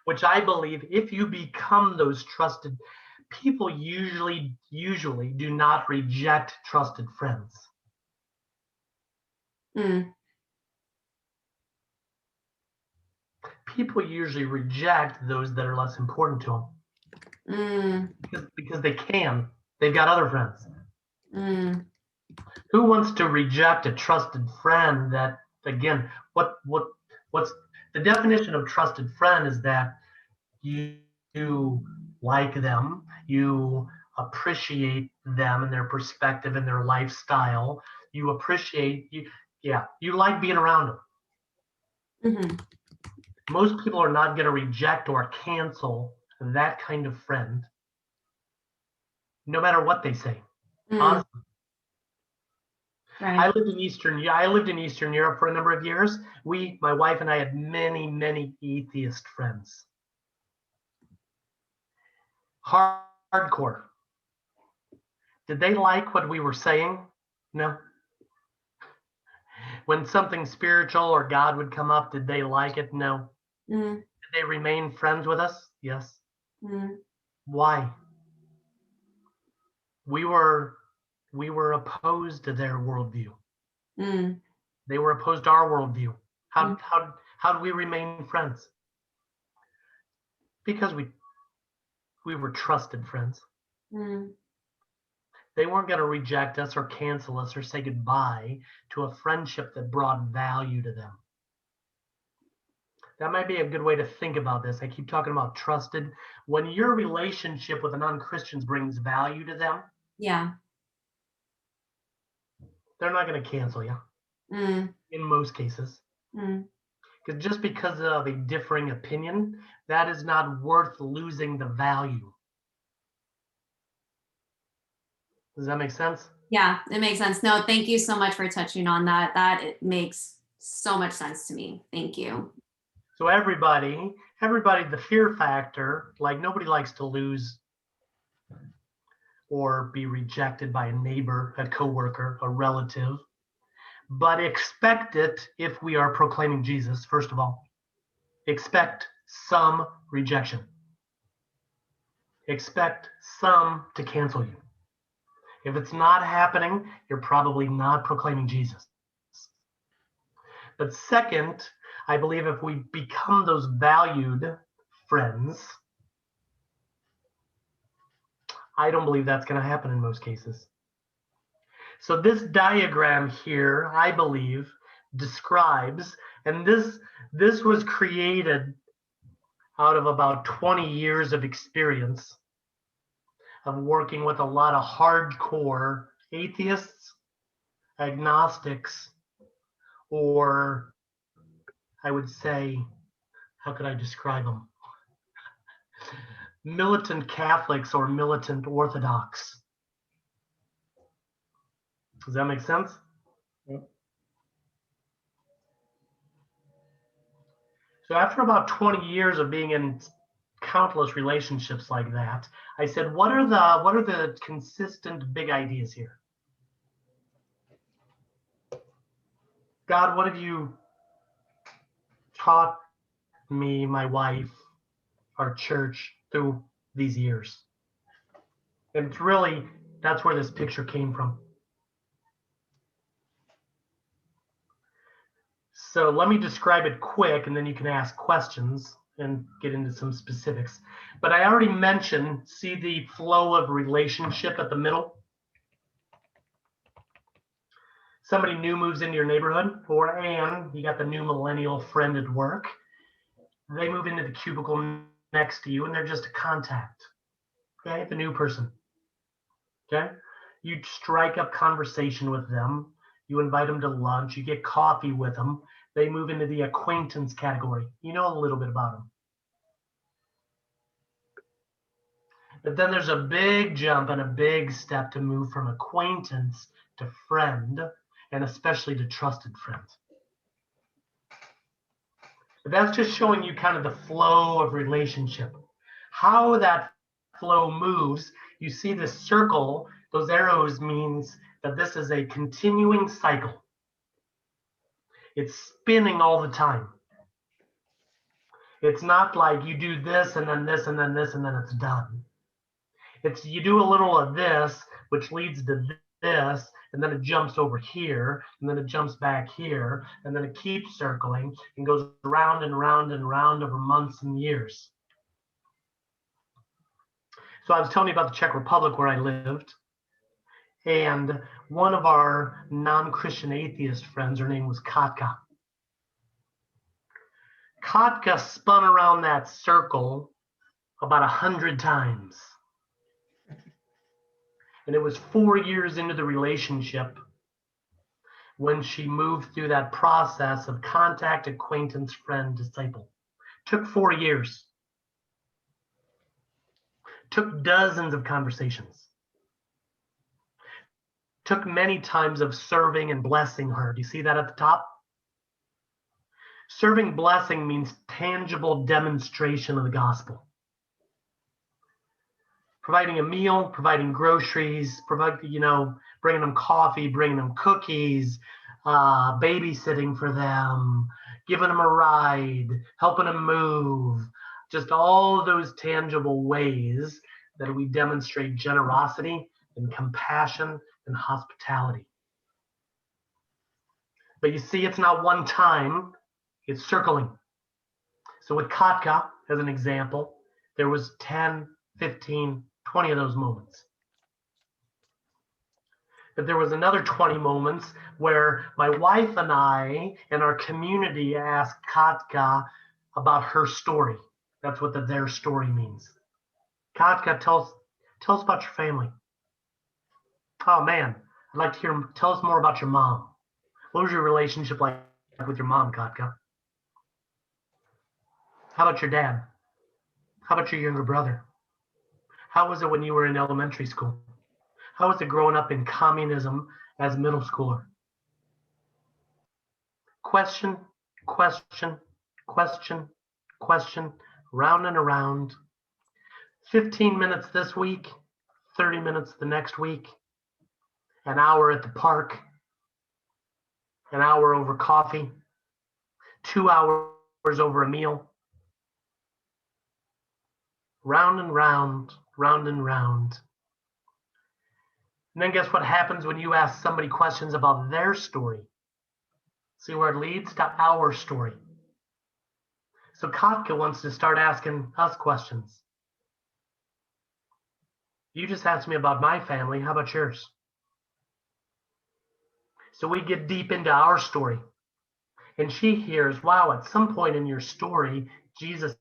which I believe if you become those trusted people, usually do not reject trusted friends. People usually reject those that are less important to them because they can. They've got other friends. Who wants to reject a trusted friend that, again, what's the definition of trusted friend is that you like them, you appreciate them and their perspective and their lifestyle, you appreciate you like being around them. Most people are not going to reject or cancel that kind of friend, no matter what they say. Honestly. Right. I lived in Eastern Europe for a number of years. My wife and I had many atheist friends. Hardcore. Did they like what we were saying? No. When something spiritual or God would come up, did they like it? No. Did they remain friends with us? Yes. Why? We were opposed to their worldview. They were opposed to our worldview. How did we remain friends? Because we were trusted friends. They weren't going to reject us or cancel us or say goodbye to a friendship that brought value to them. That might be a good way to think about this. I keep talking about trusted. When your relationship with a non-Christian brings value to them, they're not going to cancel you in most cases. Because just because of a differing opinion, that is not worth losing the value. Does that make sense? Yeah, it makes sense. No, thank you so much for touching on that. It makes so much sense to me. Thank you. So everybody, the fear factor, like nobody likes to lose or be rejected by a neighbor, a coworker, a relative, but expect it if we are proclaiming Jesus, first of all. Expect some rejection. Expect some to cancel you. If it's not happening, you're probably not proclaiming Jesus. But second, I believe if we become those valued friends, I don't believe that's going to happen in most cases. So this diagram here, I believe, describes, and this was created out of about 20 years of experience of working with a lot of hardcore atheists, agnostics, or I would say, how could I describe them? Militant Catholics or militant Orthodox. Does that make sense? Yep. So after about 20 years of being in countless relationships like that, I said, what are the consistent big ideas here? God, what have you taught me, my wife, our church, through these years. And it's really, that's where this picture came from. So let me describe it quick, and then you can ask questions and get into some specifics. But I already mentioned, see the flow of relationship at the middle? Somebody new moves into your neighborhood, and you got the new millennial friend at work. They move into the cubicle next to you, and they're just a contact. Okay, the new person. Okay, you strike up conversation with them. You invite them to lunch. You get coffee with them. They move into the acquaintance category. You know a little bit about them. But then there's a big jump and a big step to move from acquaintance to friend, and especially to trusted friends. But that's just showing you kind of the flow of relationship. How that flow moves, you see this circle, those arrows means that this is a continuing cycle. It's spinning all the time. It's not like you do this and then this and then this and then it's done. It's you do a little of this, which leads to this, and then it jumps over here, and then it jumps back here, and then it keeps circling and goes around and around and around over months and years. So I was telling you about the Czech Republic where I lived, and one of our non-Christian atheist friends, her name was Katka. Katka spun around that circle about 100 times. And it was 4 years into the relationship when she moved through that process of contact, acquaintance, friend, disciple. Took 4 years. Took dozens of conversations. Took many times of serving and blessing her. Do you see that at the top? Serving blessing means tangible demonstration of the gospel. Providing a meal, providing groceries, bringing them coffee, bringing them cookies, babysitting for them, giving them a ride, helping them move, just all of those tangible ways that we demonstrate generosity and compassion and hospitality. But you see, it's not one time, it's circling. So with Katka, as an example, there was 10, 15, 20 of those moments. But there was another 20 moments where my wife and I and our community asked Katka about her story. That's what their story means. Katka, tell us about your family. Oh man, I'd like to hear, tell us more about your mom. What was your relationship like with your mom, Katka? How about your dad? How about your younger brother? How was it when you were in elementary school? How was it growing up in communism as a middle schooler? Question, question, question, question, round and around. 15 minutes this week, 30 minutes the next week, an hour at the park, an hour over coffee, 2 hours over a meal. Round and round, round and round. And then guess what happens when you ask somebody questions about their story? See where it leads? To our story. So Katka wants to start asking us questions. You just asked me about my family. How about yours? So we get deep into our story. And she hears, wow, at some point in your story, Jesus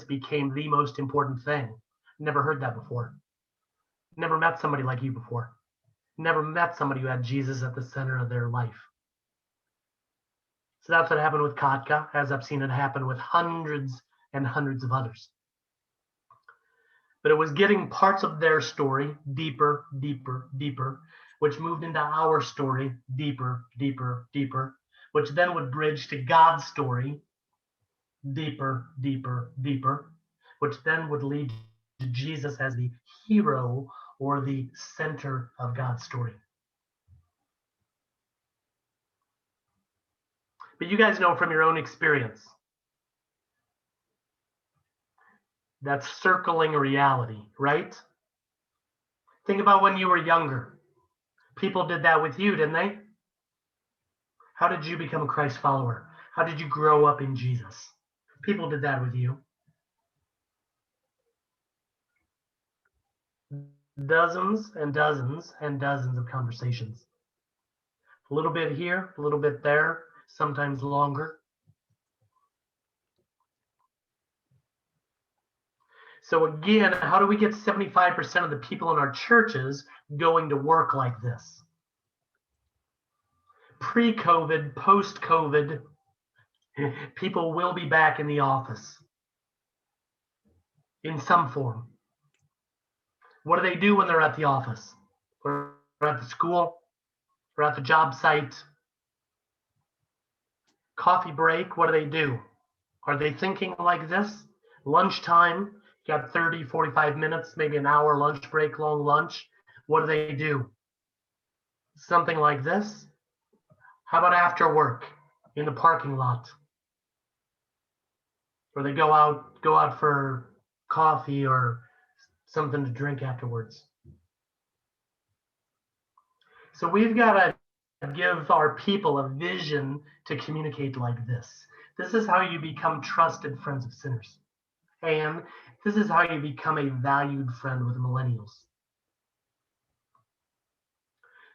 became the most important thing. Never heard that before. Never met somebody like you before. Never met somebody who had Jesus at the center of their life. So that's what happened with Katka, as I've seen it happen with hundreds and hundreds of others. But it was getting parts of their story deeper, deeper, deeper, which moved into our story deeper, deeper, deeper, which then would bridge to God's story deeper, deeper, deeper, which then would lead to Jesus as the hero or the center of God's story. But you guys know from your own experience, That's circling reality, right? Think about when you were younger. People did that with you, didn't they? How did you become a Christ follower? How did you grow up in Jesus? People did that with you. Dozens and dozens and dozens of conversations. A little bit here, a little bit there, sometimes longer. So again, how do we get 75% of the people in our churches going to work like this? Pre-COVID, post-COVID, people will be back in the office in some form. What do they do when they're at the office? Or at the school? Or at the job site? Coffee break, what do they do? Are they thinking like this? Lunchtime, you got 30, 45 minutes, maybe an hour lunch break, long lunch. What do they do? Something like this? How about after work in the parking lot? Or they go out for coffee or something to drink afterwards. So we've got to give our people a vision to communicate like this. This is how you become trusted friends of sinners. And this is how you become a valued friend with millennials.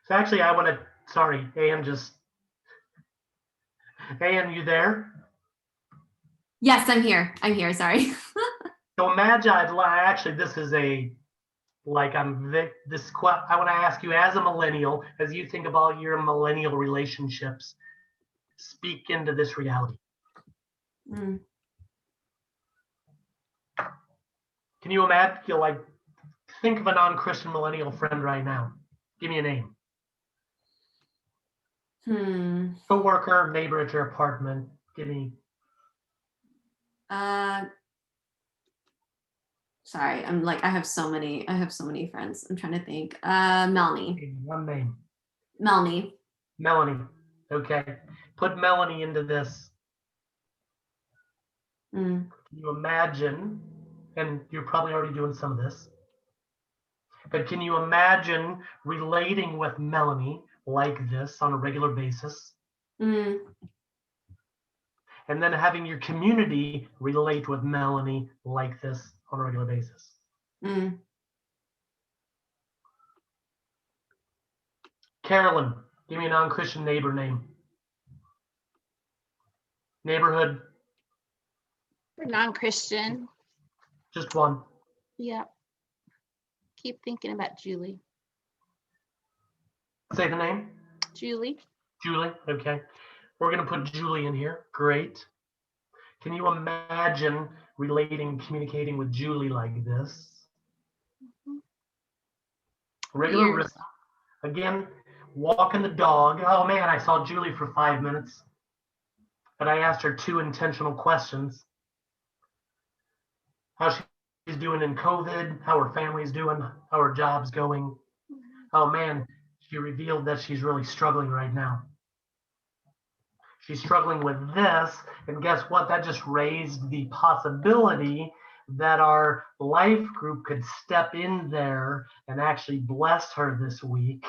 So actually, I want to, sorry, Ann, you there? Yes, I'm here. I'm here. Sorry. So imagine, actually, this is I want to ask you as a millennial, as you think about your millennial relationships, speak into this reality. Mm. Can you imagine, think of a non-Christian millennial friend right now. Give me a name. Co-worker, neighbor at your apartment. Give me. Sorry, I have so many friends. I'm trying to think. Melanie. One name. Melanie. Melanie. Okay. Put Melanie into this. Can you imagine, and you're probably already doing some of this, but can you imagine relating with Melanie like this on a regular basis? And then having your community relate with Melanie like this on a regular basis. Carolyn, give me a non-Christian neighbor name. Neighborhood. For non-Christian. Just one. Yeah. Keep thinking about Julie. Say the name. Julie. Julie, okay. We're going to put Julie in here. Great. Can you imagine relating, communicating with Julie like this? Regular risk. Again, walking the dog. Oh man, I saw Julie for 5 minutes, but I asked her 2 intentional questions. How she's doing in COVID, how her family's doing, how her job's going. Oh man, she revealed that she's really struggling right now. She's struggling with this, and guess what? That just raised the possibility that our life group could step in there and actually bless her this week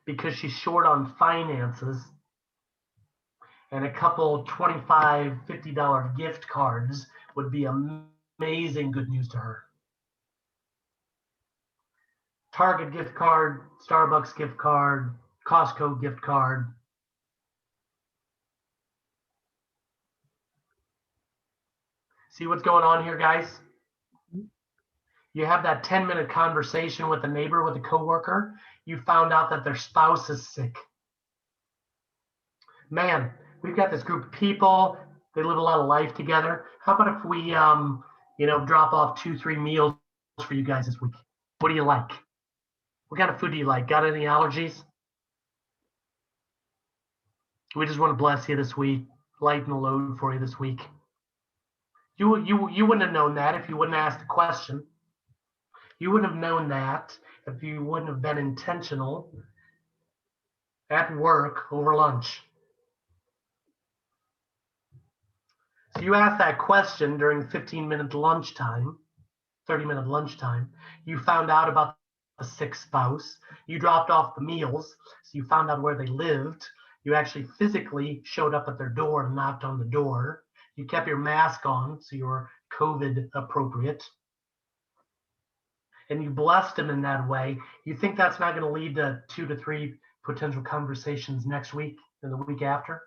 because she's short on finances, and a couple $25, $50 gift cards would be amazing good news to her. Target gift card, Starbucks gift card, Costco gift card. See what's going on here, guys? You have that 10-minute conversation with a neighbor, with a coworker. You found out that their spouse is sick. Man, we've got this group of people. They live a lot of life together. How about if we, drop off 2-3 meals for you guys this week? What do you like? What kind of food do you like? Got any allergies? We just want to bless you this week, lighten the load for you this week. You wouldn't have known that if you wouldn't ask the question. You wouldn't have known that if you wouldn't have been intentional at work over lunch. So you asked that question during 15-minute lunchtime, 30-minute lunchtime. You found out about the sick spouse. You dropped off the meals. So you found out where they lived. You actually physically showed up at their door and knocked on the door. You kept your mask on, so you were COVID appropriate. And you blessed them in that way. You think that's not going to lead to 2 to 3 potential conversations next week and the week after?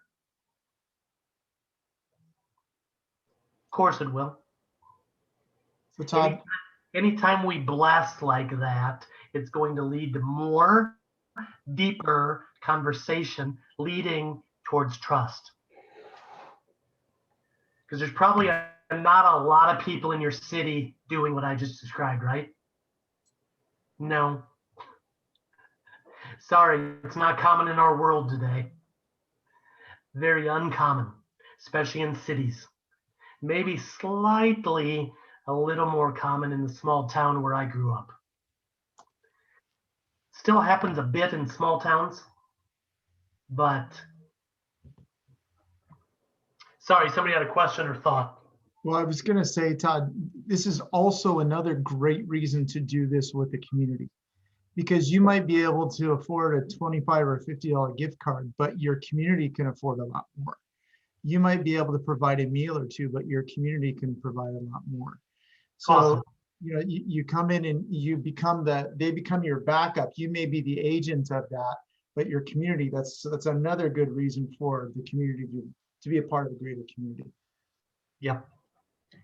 Of course it will. So Todd, Anytime we bless like that, it's going to lead to more, deeper conversation leading towards trust. Because there's probably not a lot of people in your city doing what I just described, right? No. Sorry, it's not common in our world today. Very uncommon, especially in cities. Maybe slightly a little more common in the small town where I grew up. Still happens a bit in small towns, but sorry, somebody had a question or thought. well, I was going to say, Todd, this is also another great reason to do this with the community, because you might be able to afford a $25 or $50 gift card, but your community can afford a lot more. You might be able to provide a meal or two, but your community can provide a lot more. So, Awesome. you know, you come in and they become your backup. You may be the agent of that, but your community, that's another good reason for the community to be a part of the greater community. Yep.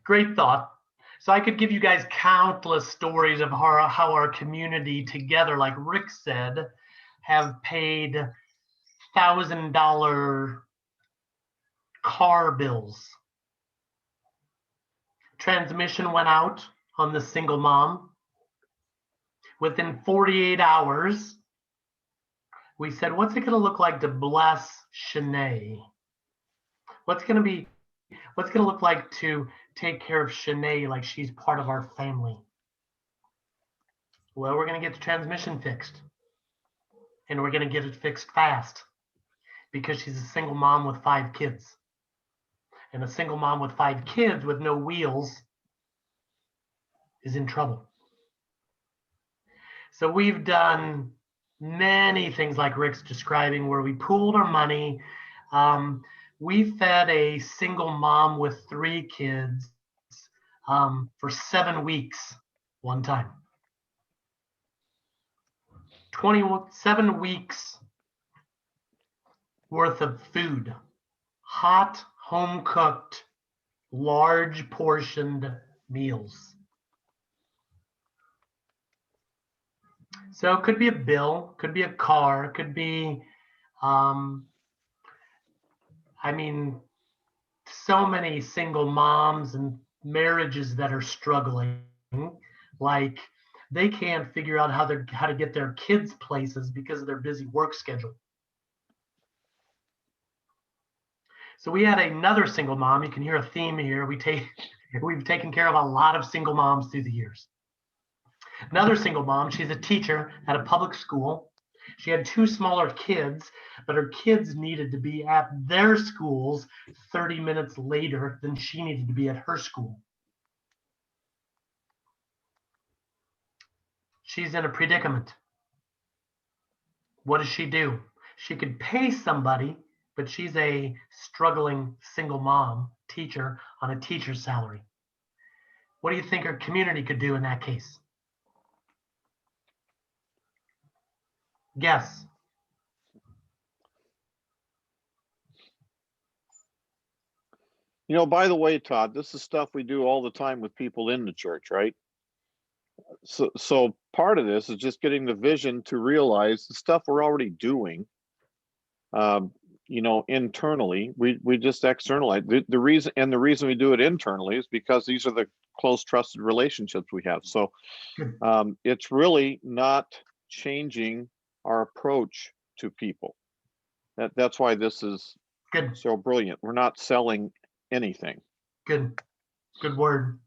Great thought. So I could give you guys countless stories of how our community together, like Rick said, have paid $1,000 car bills. Transmission went out on the single mom. Within 48 hours, we said, what's it going to look like to bless Shanae? What's going to look like to take care of Shanae like she's part of our family? Well, we're going to get the transmission fixed. And we're going to get it fixed fast because she's a single mom with 5 kids. And a single mom with 5 kids with no wheels is in trouble. So we've done many things like Rick's describing where we pooled our money. We fed a single mom with 3 kids for 7 weeks one time. 27 weeks worth of food, hot, home-cooked, large portioned meals. So it could be a bill, could be a car, could be, so many single moms and marriages that are struggling, like they can't figure out how to get their kids places because of their busy work schedule. So we had another single mom. You can hear a theme here. We've taken care of a lot of single moms through the years. Another single mom, she's a teacher at a public school. She had 2 smaller kids, but her kids needed to be at their schools 30 minutes later than she needed to be at her school. She's in a predicament. What does she do? She could pay somebody, but she's a struggling single mom teacher on a teacher's salary. What do you think her community could do in that case? Guess. You know, by the way, Todd, this is stuff we do all the time with people in the church, right? So part of this is just getting the vision to realize the stuff we're already doing, internally. We just externalize the reason we do it internally is because these are the close trusted relationships we have. So it's really not changing our approach to people. That's why this is good. So brilliant. We're not selling anything. Good word.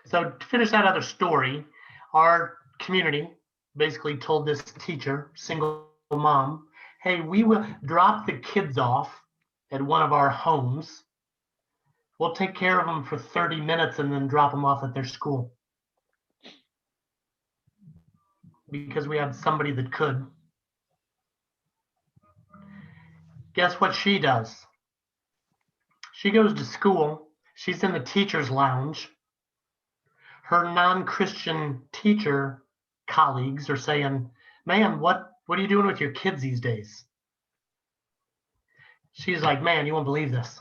So to finish that other story, our community basically told this teacher, single mom, hey, we will drop the kids off at one of our homes We'll take care of them for 30 minutes and then drop them off at their school. Because we had somebody that could. Guess what she does? She goes to school. She's in the teacher's lounge. Her non-Christian teacher colleagues are saying, man, what are you doing with your kids these days? She's like, man, you won't believe this.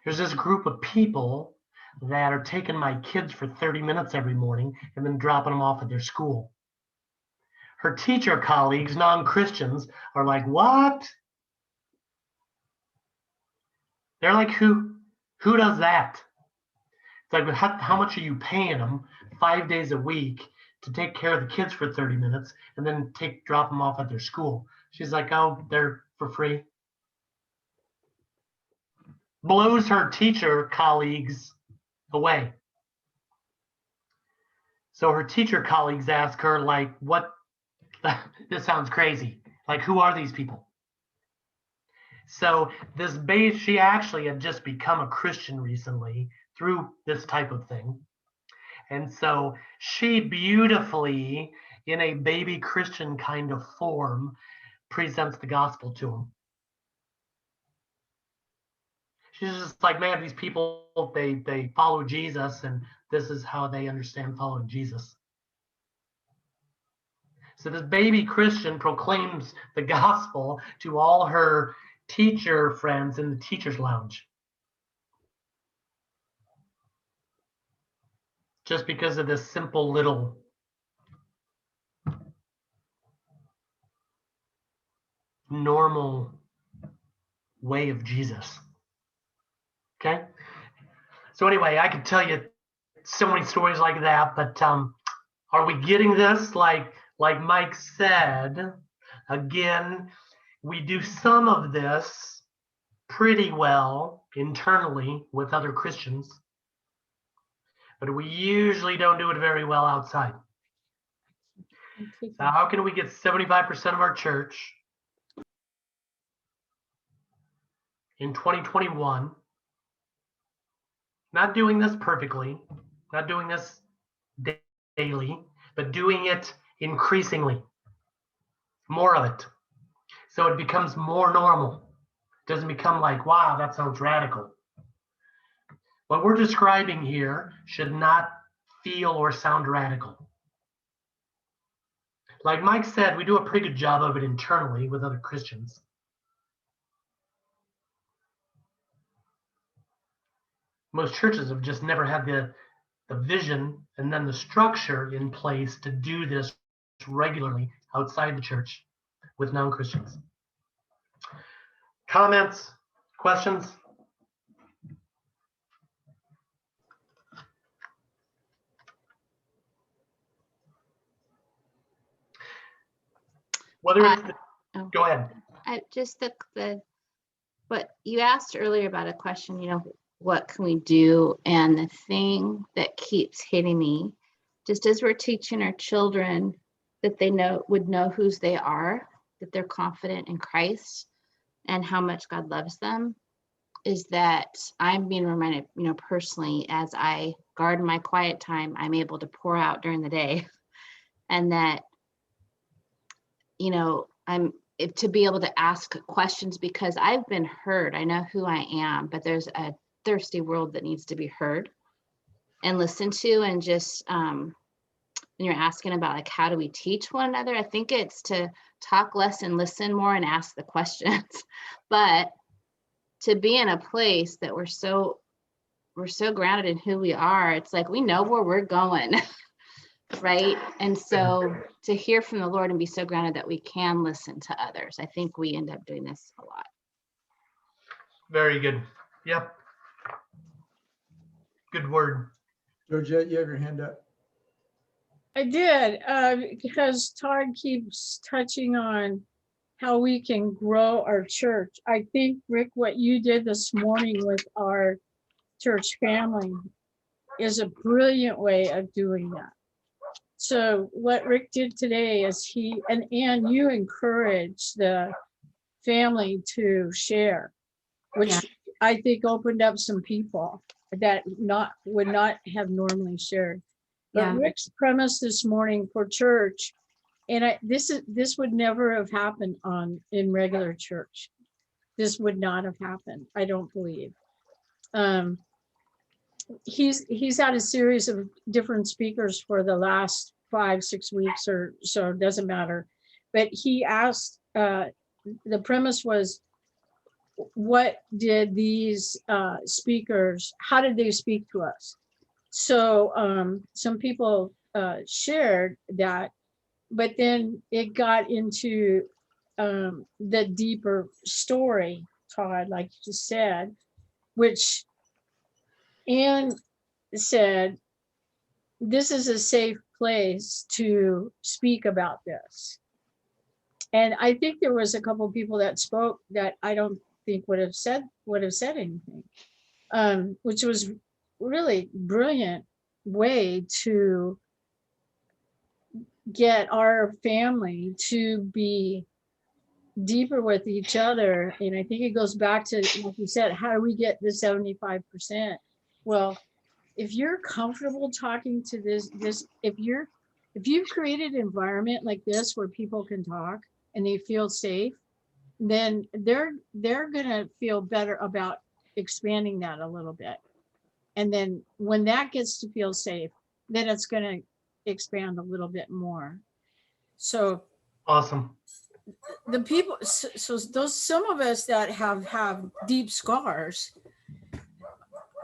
There's this group of people that are taking my kids for 30 minutes every morning and then dropping them off at their school. Her teacher colleagues, non-Christians, are like, what? They're like, who does that? It's like, how much are you paying them 5 days a week to take care of the kids for 30 minutes and then drop them off at their school? She's like, oh, they're for free. Blows her teacher colleagues away. So her teacher colleagues ask her, like, what? This sounds crazy. Like, who are these people? So this babe, she actually had just become a Christian recently through this type of thing. And so she beautifully, in a baby Christian kind of form, presents the gospel to them. She's just like, man, these people, they follow Jesus, and this is how they understand following Jesus. So this baby Christian proclaims the gospel to all her teacher friends in the teacher's lounge. Just because of this simple little normal way of Jesus. Okay? So anyway, I could tell you so many stories like that, but are we getting this? Like Mike said, again, we do some of this pretty well internally with other Christians, but we usually don't do it very well outside. So how can we get 75% of our church in 2021 not doing this perfectly, not doing this daily, but doing it increasingly, more of it, so it becomes more normal? It doesn't become like, wow, that sounds radical. What we're describing here should not feel or sound radical. Like Mike said, we do a pretty good job of it internally with other Christians. Most churches have just never had the vision and then the structure in place to do this regularly outside the church with non-Christians. Comments, questions? Whether it's go ahead. Just what you asked earlier about a question, what can we do? And the thing that keeps hitting me, just as we're teaching our children that they would know whose they are, that they're confident in Christ and how much God loves them, is that I'm being reminded, personally, as I guard my quiet time, I'm able to pour out during the day. And that, to be able to ask questions, because I've been heard. I know who I am, but there's a thirsty world that needs to be heard and listened to. And just when you're asking about like, how do we teach one another? I think it's to talk less and listen more and ask the questions. But to be in a place that we're so grounded in who we are, it's like we know where we're going. Right. And so to hear from the Lord and be so grounded that we can listen to others, I think we end up doing this a lot. Very good. Yep. Good word. Georgette, you have your hand up. I did, because Todd keeps touching on how we can grow our church. I think, Rick, what you did this morning with our church family is a brilliant way of doing that. So what Rick did today is and you encourage the family to share, which I think opened up some people that would not have normally shared. But Yeah. Rick's premise this morning for church, and this would never have happened in regular church. This would not have happened, I don't believe. He's had a series of different speakers for the last 5-6 weeks or so, it doesn't matter. But he asked, the premise was, what did these speakers, how did they speak to us? So some people shared that, but then it got into the deeper story, Todd, like you just said, which Anne said, this is a safe place to speak about this. And I think there was a couple of people that spoke that I don't think would have said anything, which was really brilliant way to get our family to be deeper with each other. And I think it goes back to, like you said, how do we get the 75%? Well, if you're comfortable talking to this, if you've created an environment like this where people can talk and they feel safe, then they're gonna feel better about expanding that a little bit. And then when that gets to feel safe, then it's gonna expand a little bit more. So Awesome. the people, so those, some of us that have deep scars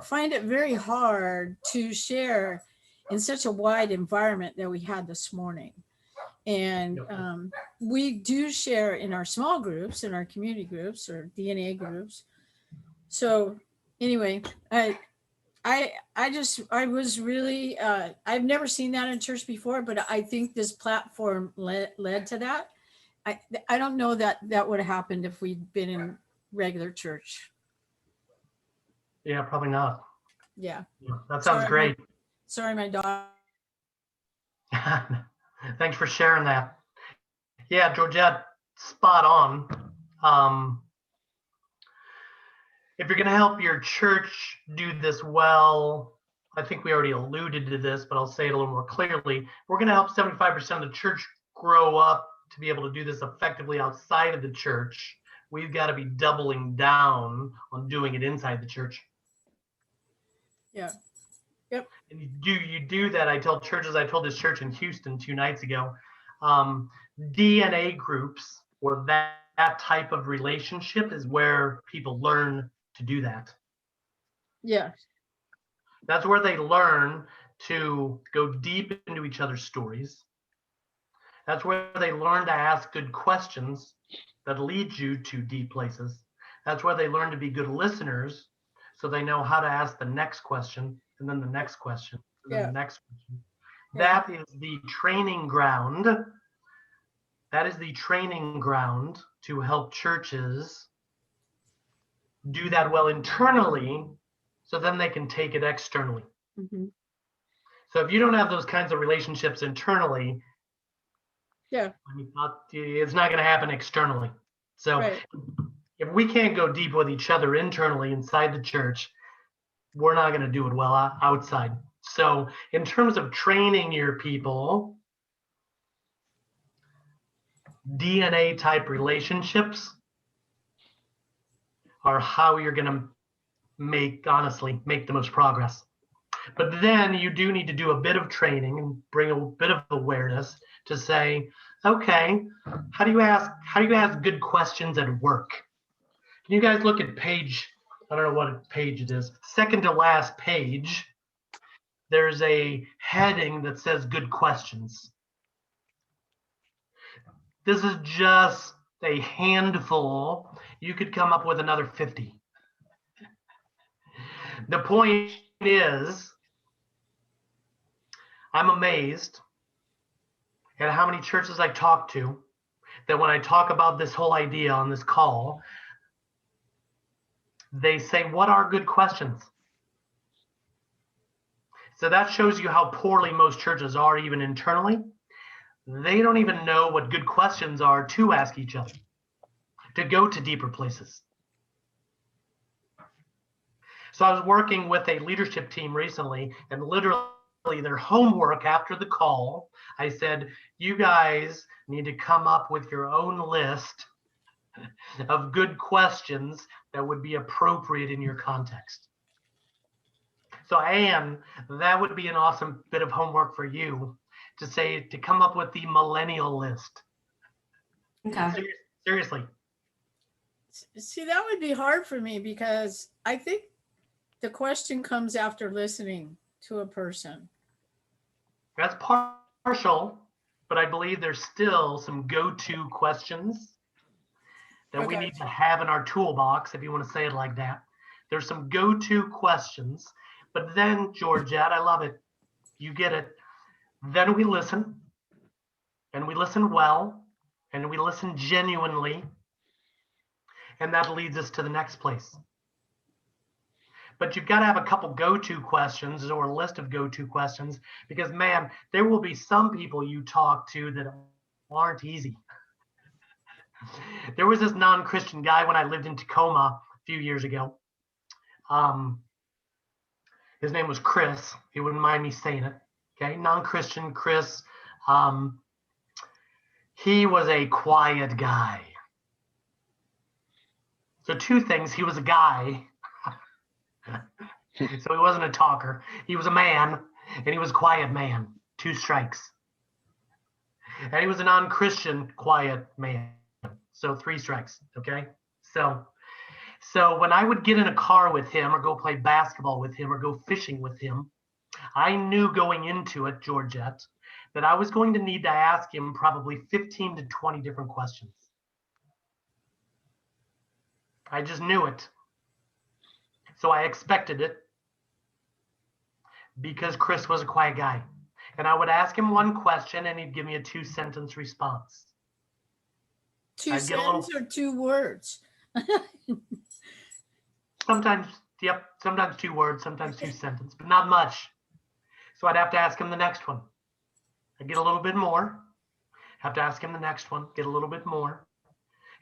find it very hard to share in such a wide environment that we had this morning. And we do share in our small groups, in our community groups or DNA groups. So anyway, I was really, I've never seen that in church before, but I think this platform led to that. I don't know that would have happened if we'd been in regular church. Yeah, probably not. Yeah. That sounds great. Sorry, my dog. Thanks for sharing that. Yeah, Georgette, spot on. If you're going to help your church do this well, I think we already alluded to this, but I'll say it a little more clearly. We're going to help 75% of the church grow up to be able to do this effectively outside of the church. We've got to be doubling down on doing it inside the church. Yeah. Yep. And you do that. I told this church in Houston 2 nights ago, DNA groups or that type of relationship is where people learn to do that. Yeah. That's where they learn to go deep into each other's stories. That's where they learn to ask good questions that lead you to deep places. That's where they learn to be good listeners, so they know how to ask the next question, and then the next question, and then the next question. Yeah. That is the training ground. That is the training ground to help churches do that well internally, so then they can take it externally. Mm-hmm. So if you don't have those kinds of relationships internally, yeah, it's not going to happen externally. So if we can't go deep with each other internally inside the church, we're not going to do it well outside. So in terms of training your people, DNA type relationships are how you're going to make the most progress. But then you do need to do a bit of training and bring a bit of awareness to say, okay, how do you ask good questions at work? Can you guys look at page, I don't know what page it is, second to last page, there's a heading that says good questions. This is just a handful. You could come up with another 50. The point is, I'm amazed at how many churches I talk to that when I talk about this whole idea on this call, they say, what are good questions? So that shows you how poorly most churches are even internally. They don't even know what good questions are to ask each other, to go to deeper places. So I was working with a leadership team recently, and literally their homework after the call, I said, you guys need to come up with your own list of good questions that would be appropriate in your context. So Anne, that would be an awesome bit of homework for you to come up with the millennial list. Okay. Seriously. See, that would be hard for me because I think the question comes after listening to a person. That's partial, but I believe there's still some go-to questions that we Okay. need to have in our toolbox, if you want to say it like that. There's some go-to questions, but then, Georgette, I love it. You get it. Then we listen, and we listen well, and we listen genuinely, and that leads us to the next place. But you've got to have a couple go-to questions or a list of go-to questions because, man, there will be some people you talk to that aren't easy. There was this non-Christian guy when I lived in Tacoma a few years ago. His name was Chris. He wouldn't mind me saying it. Okay, non-Christian Chris. He was a quiet guy. So two things, he was a guy. So he wasn't a talker. He was a man, and he was a quiet man. 2 strikes. And he was a non-Christian quiet man. So 3 strikes, okay? So when I would get in a car with him or go play basketball with him or go fishing with him, I knew going into it, Georgette, that I was going to need to ask him probably 15 to 20 different questions. I just knew it. So I expected it because Chris was a quiet guy. And I would ask him one question and he'd give me a 2-sentence response. 2 sentences or 2 words? Sometimes, yep, sometimes 2 words, sometimes 2 sentences, but not much. So I'd have to ask him the next one. I'd get a little bit more. Have to ask him the next one, get a little bit more.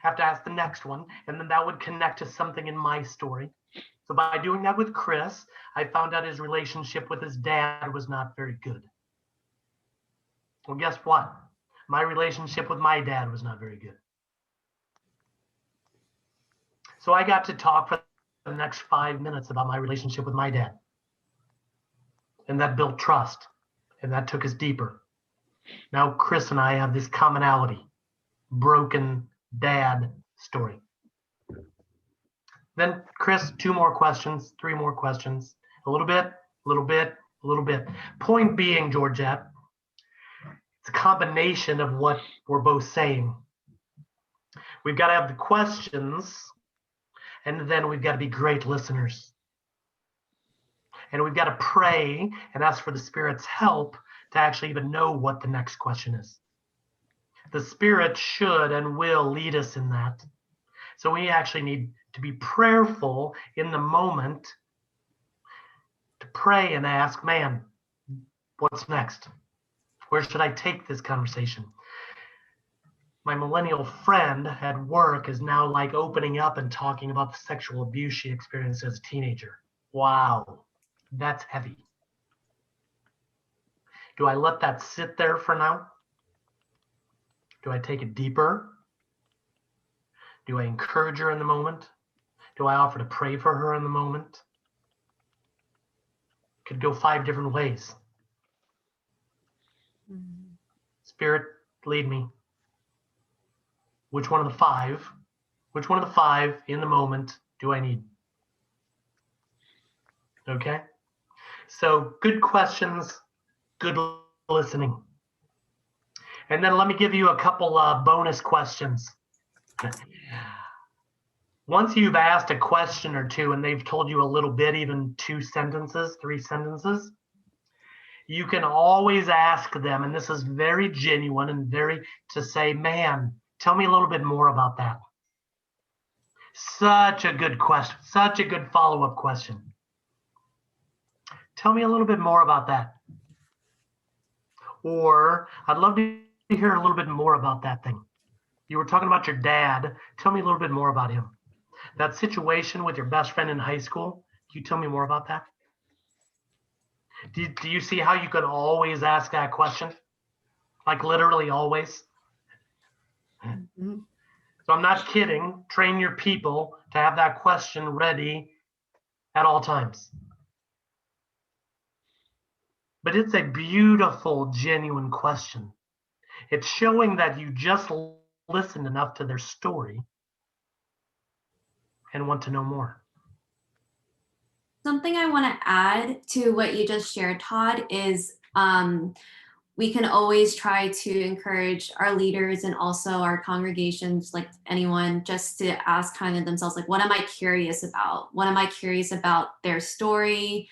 Have to ask the next one, and then that would connect to something in my story. So by doing that with Chris, I found out his relationship with his dad was not very good. Well, guess what? My relationship with my dad was not very good. So I got to talk for the next 5 minutes about my relationship with my dad. And that built trust, and that took us deeper. Now Chris and I have this commonality, broken dad story. Then Chris, 2 more questions, 3 more questions, a little bit, a little bit, a little bit. Point being, Georgette, it's a combination of what we're both saying. We've got to have the questions, and then we've got to be great listeners. And we've got to pray and ask for the Spirit's help to actually even know what the next question is. The Spirit should and will lead us in that. So we actually need to be prayerful in the moment to pray and ask, man, what's next? Where should I take this conversation? My millennial friend at work is now like opening up and talking about the sexual abuse she experienced as a teenager. Wow, that's heavy. Do I let that sit there for now? Do I take it deeper? Do I encourage her in the moment? Do I offer to pray for her in the moment? Could go 5 different ways. Spirit, lead me. Which one of the 5? Which one of the 5 in the moment do I need? Okay. So good questions, good listening. And then let me give you a couple bonus questions. Once you've asked a question or 2 and they've told you a little bit, even 2 sentences, 3 sentences, you can always ask them, and this is very genuine and to say, man, tell me a little bit more about that. Such a good question, such a good follow-up question. Tell me a little bit more about that. Or I'd love to hear a little bit more about that thing. You were talking about your dad. Tell me a little bit more about him. That situation with your best friend in high school, you tell me more about that? Do you see how you could always ask that question? Like literally always? Mhm. So I'm not kidding. Train your people to have that question ready at all times. But it's a beautiful, genuine question. It's showing that you just listened enough to their story and want to know more. Something I want to add to what you just shared, Todd, is we can always try to encourage our leaders and also our congregations, like anyone, just to ask kind of themselves, like, what am I curious about? What am I curious about their story,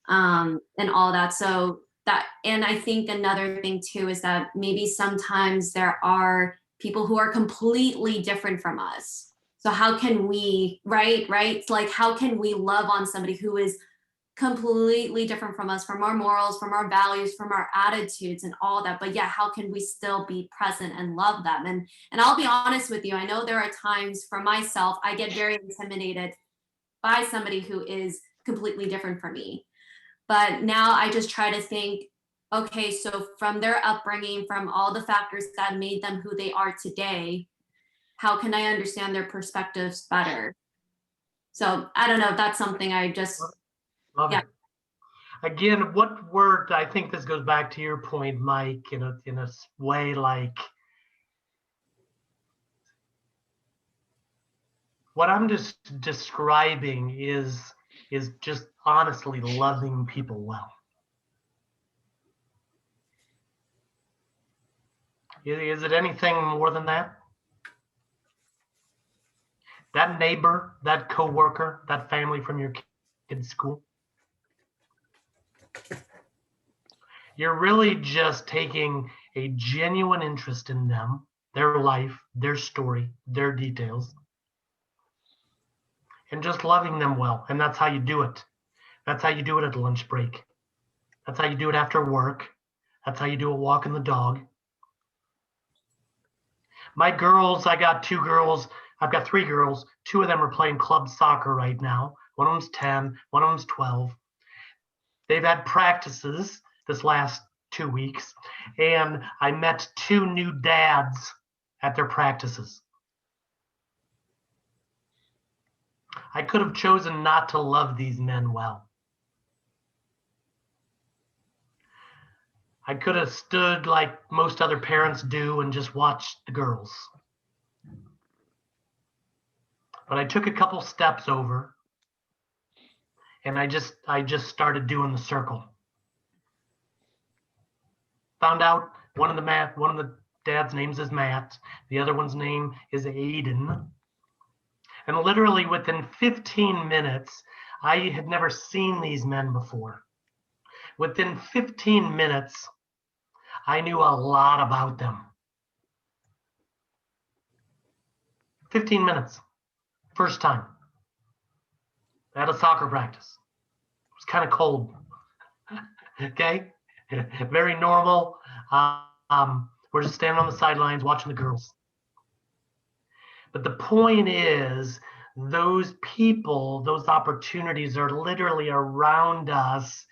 and all that. So that, and I think another thing too is that maybe sometimes there are people who are completely different from us. So how can we, right? Like, how can we love on somebody who is completely different from us, from our morals, from our values, from our attitudes and all that? But yeah, how can we still be present and love them? And I'll be honest with you, I know there are times for myself, I get very intimidated by somebody who is completely different from me. But now I just try to think, okay, so from their upbringing, from all the factors that made them who they are today, how can I understand their perspectives better? So I don't know, that's something I just, Love yeah. it. Again, what word, I think this goes back to your point, Mike, in a way, like what I'm just describing is just honestly loving people well. Is it anything more than that? That neighbor, that coworker, that family from your kid's school. You're really just taking a genuine interest in them, their life, their story, their details, and just loving them well. And that's how you do it. That's how you do it at lunch break. That's how you do it after work. That's how you do it walking the dog. My girls, I got 2 girls. I've got 3 girls. 2 of them are playing club soccer right now. One of them's 10, one of them's 12. They've had practices this last 2 weeks, and I met 2 new dads at their practices. I could have chosen not to love these men well. I could have stood like most other parents do and just watched the girls. But I took a couple steps over and I just started doing the circle. Found out one of the dad's names is Matt. The other one's name is Aiden. And literally within 15 minutes, I had never seen these men before. Within 15 minutes, I knew a lot about them. 15 minutes, first time, at a soccer practice. It was kind of cold, okay? Very normal. We're just standing on the sidelines watching the girls. But the point is, those people, those opportunities are literally around us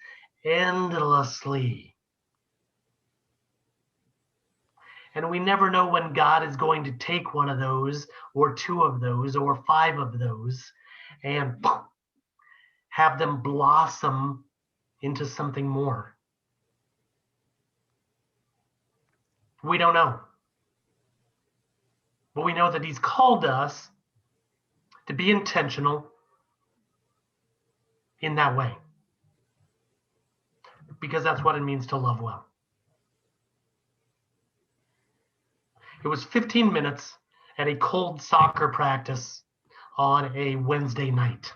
endlessly. And we never know when God is going to take one of those, or 2 of those, or 5 of those, and have them blossom into something more. We don't know. But we know that He's called us to be intentional in that way. Because that's what it means to love well. It was 15 minutes at a cold soccer practice on a Wednesday night.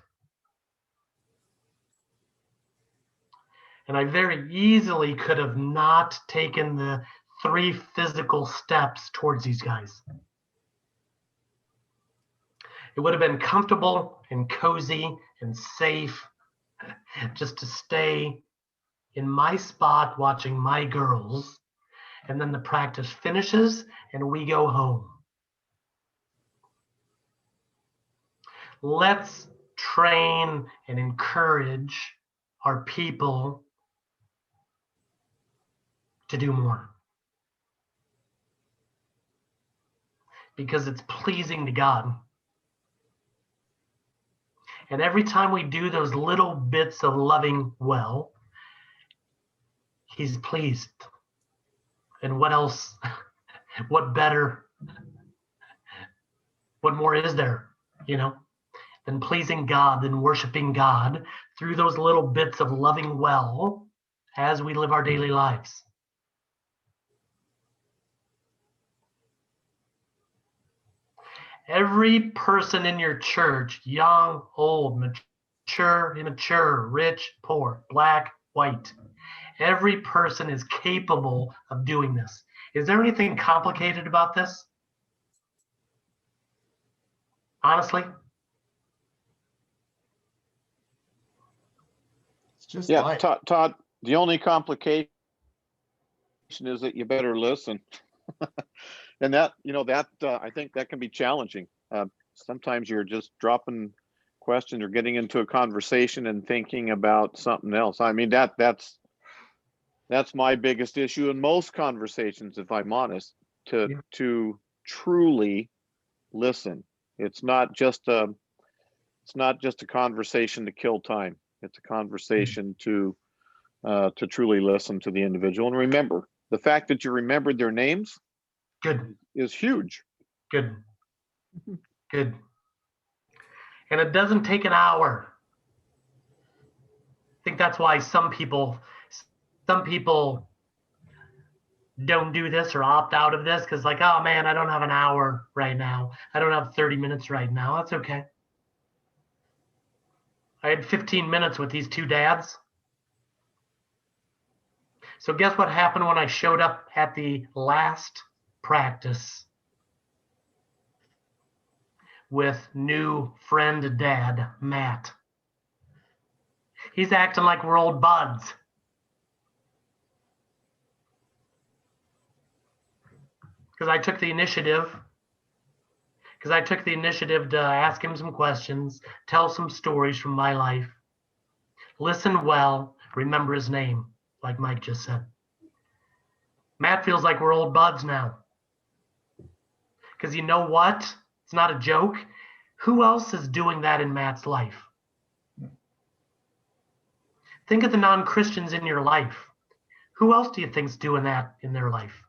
And I very easily could have not taken the 3 physical steps towards these guys. It would have been comfortable and cozy and safe just to stay in my spot watching my girls, and then the practice finishes and we go home. Let's train and encourage our people to do more. Because it's pleasing to God. And every time we do those little bits of loving well, He's pleased. And what else? What better? What more is there, than pleasing God, than worshiping God through those little bits of loving well as we live our daily lives? Every person in your church, young, old, mature, immature, rich, poor, black, white, every person is capable of doing this. Is there anything complicated about this? Honestly? It's just Yeah, life. Todd, the only complication is that you better listen. And that, I think that can be challenging. Sometimes you're just dropping questions or getting into a conversation and thinking about something else. I mean, that's my biggest issue in most conversations, if I'm honest, to truly listen. It's not just a conversation to kill time. It's a conversation to truly listen to the individual and remember. The fact that you remembered their names is huge. Good. Good. And it doesn't take an hour. I think that's why some people don't do this or opt out of this because like, oh man, I don't have an hour right now. I don't have 30 minutes right now. That's okay. I had 15 minutes with these two dads. So guess what happened when I showed up at the last practice with new friend dad, Matt? He's acting like we're old buds. Because I took the initiative to ask him some questions, tell some stories from my life, listen well, remember his name, like Mike just said. Matt feels like we're old buds now. Because you know what? It's not a joke. Who else is doing that in Matt's life? Think of the non-Christians in your life. Who else do you think is doing that in their life?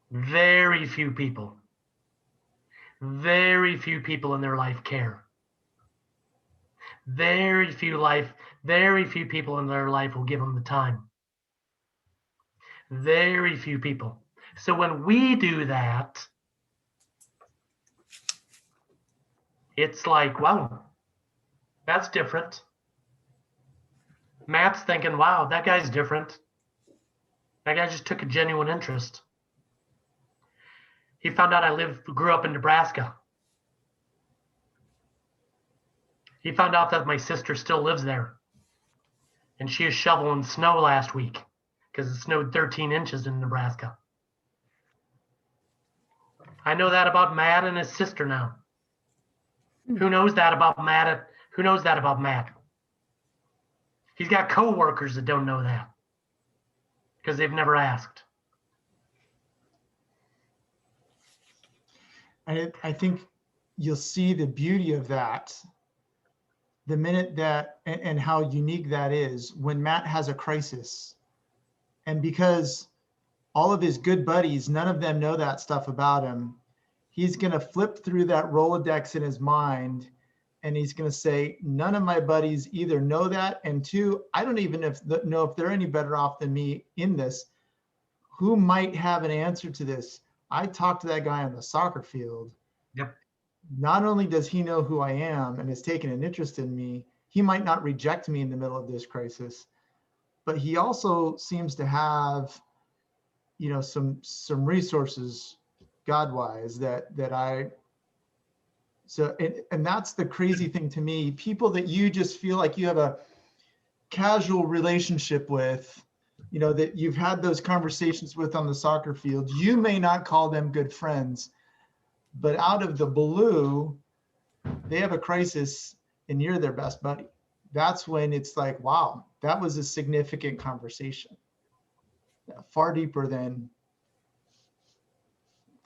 Very few people. Very few people in their life care. Very few people in their life will give them the time. Very few people. So when we do that, it's like, wow, that's different. Matt's thinking, wow, that guy's different. That guy just took a genuine interest. He found out I grew up in Nebraska. He found out that my sister still lives there. And she was shoveling snow last week because it snowed 13 inches in Nebraska. I know that about Matt and his sister now. Who knows that about Matt? Who knows that about Matt? He's got coworkers that don't know that because they've never asked. I think you'll see the beauty of that the minute that, and how unique that is when Matt has a crisis. And because all of his good buddies, none of them know that stuff about him, he's going to flip through that Rolodex in his mind and he's going to say, none of my buddies either know that, and two, I don't even know if they're any better off than me in this. Who might have an answer to this? I talked to that guy on the soccer field. Yep. Not only does he know who I am and has taken an interest in me, he might not reject me in the middle of this crisis, but he also seems to have, some resources God-wise that I, so, and that's the crazy thing to me. People that you just feel like you have a casual relationship with, that you've had those conversations with on the soccer field, you may not call them good friends, but out of the blue, they have a crisis and you're their best buddy. That's when it's like, wow, that was a significant conversation. Far deeper than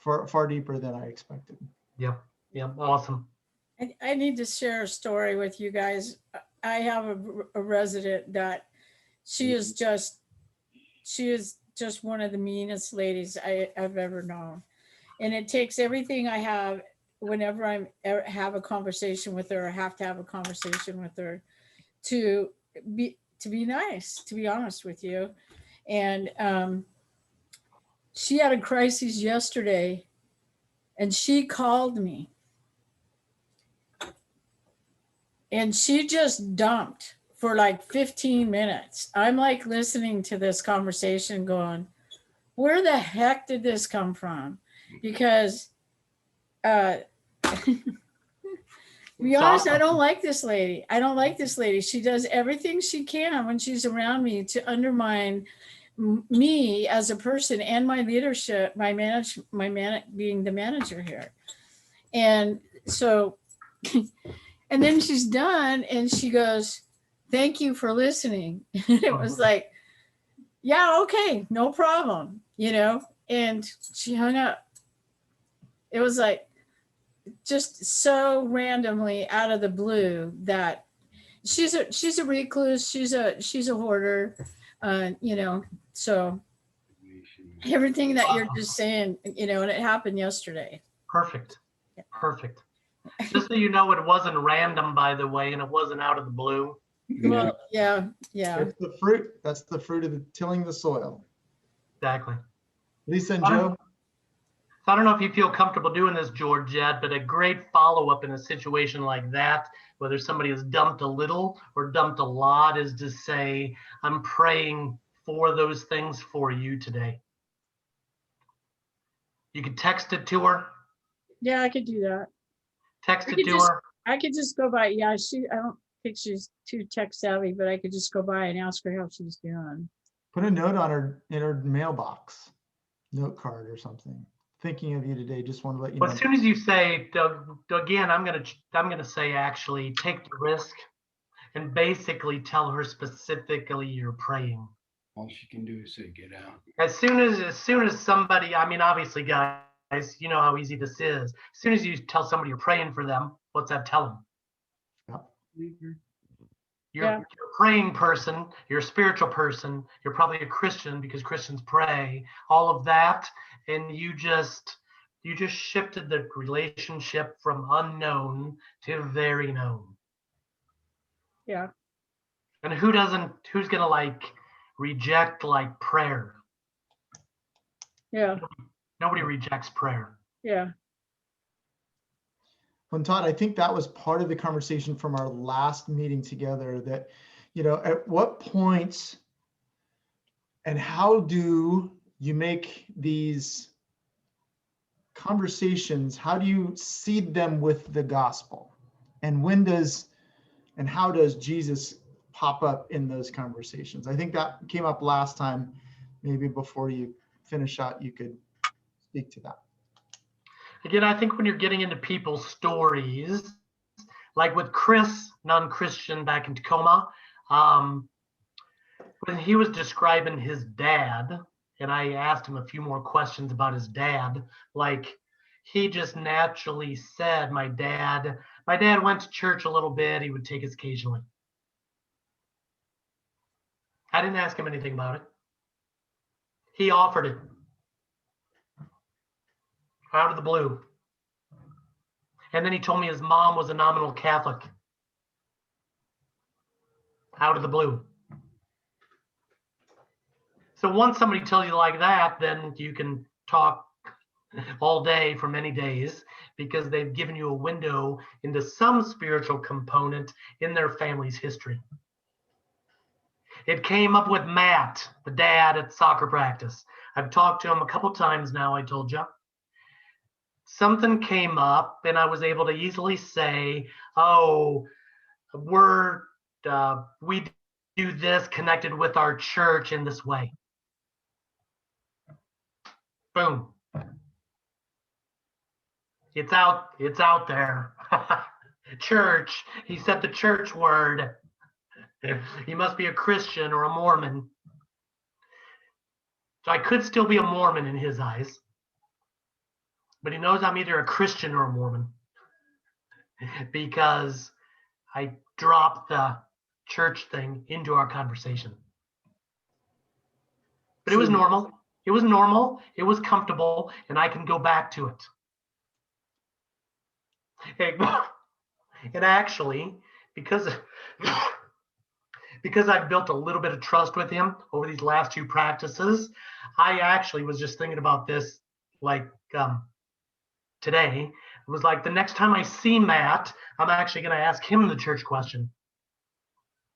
I expected. Yep. Awesome. I need to share a story with you guys. I have a resident that she is just one of the meanest ladies I've ever known. And it takes everything I have whenever I have a conversation with her, I have to have a conversation with her to be nice, to be honest with you. And she had a crisis yesterday and she called me. And she just dumped for like 15 minutes. I'm like listening to this conversation going, where the heck did this come from? Because to be honest, I don't like this lady. She does everything she can when she's around me to undermine me as a person and my leadership, being the manager here. And so, and then she's done and she goes, thank you for listening. It was like, yeah, okay, no problem, and she hung up. It was like just so randomly out of the blue that she's a recluse, she's a hoarder, so everything that you're just saying, and it happened yesterday. Perfect. Just so you know, it wasn't random, by the way, and it wasn't out of the blue. Well, yeah. It's the fruit. That's the fruit of tilling the soil. Exactly. Lisa and Joe. I don't know if you feel comfortable doing this, George, yet, but a great follow-up in a situation like that, whether somebody has dumped a little or dumped a lot, is to say, I'm praying for those things for you today. You could text it to her. Yeah, I could do that. Text it to her. I could just go by. Yeah, I don't think she's too tech savvy, but I could just go by and ask her how she's doing. Put a note in her mailbox, note card or something. Thinking of you today, just want to let you know. As soon as you say, again, I'm gonna say, actually take the risk and basically tell her specifically you're praying. All she can do is say, get out. As soon as somebody, I mean, obviously, guys, you know how easy this is. As soon as you tell somebody you're praying for them, what's that tell them? You're a praying person, you're a spiritual person, you're probably a Christian because Christians pray, all of that, and you just shifted the relationship from unknown to very known. Yeah. And who's gonna like reject like prayer? Yeah. Nobody rejects prayer. Yeah. Well, Todd, I think that was part of the conversation from our last meeting together, that, at what points and how do you make these conversations, how do you seed them with the gospel? And how does Jesus pop up in those conversations? I think that came up last time. Maybe before you finish out, you could speak to that. Again, I think when you're getting into people's stories, like with Chris, non-Christian back in Tacoma, when he was describing his dad, and I asked him a few more questions about his dad, like he just naturally said, my dad went to church a little bit, he would take us occasionally. I didn't ask him anything about it. He offered it. Out of the blue. And then he told me his mom was a nominal Catholic. Out of the blue. So once somebody tells you like that, then you can talk all day for many days because they've given you a window into some spiritual component in their family's history. It came up with Matt, the dad at soccer practice. I've talked to him a couple times now, I told you. Something came up and I was able to easily say, oh, we do this connected with our church in this way. Boom. It's out there. Church. He said the church word. He must be a Christian or a Mormon. So I could still be a Mormon in his eyes. But he knows I'm either a Christian or a Mormon. Because I dropped the church thing into our conversation. But it was normal. It was normal. It was comfortable. And I can go back to it. And actually, because I've built a little bit of trust with him over these last two practices, I actually was just thinking about this like today. It was like the next time I see Matt, I'm actually going to ask him the church question.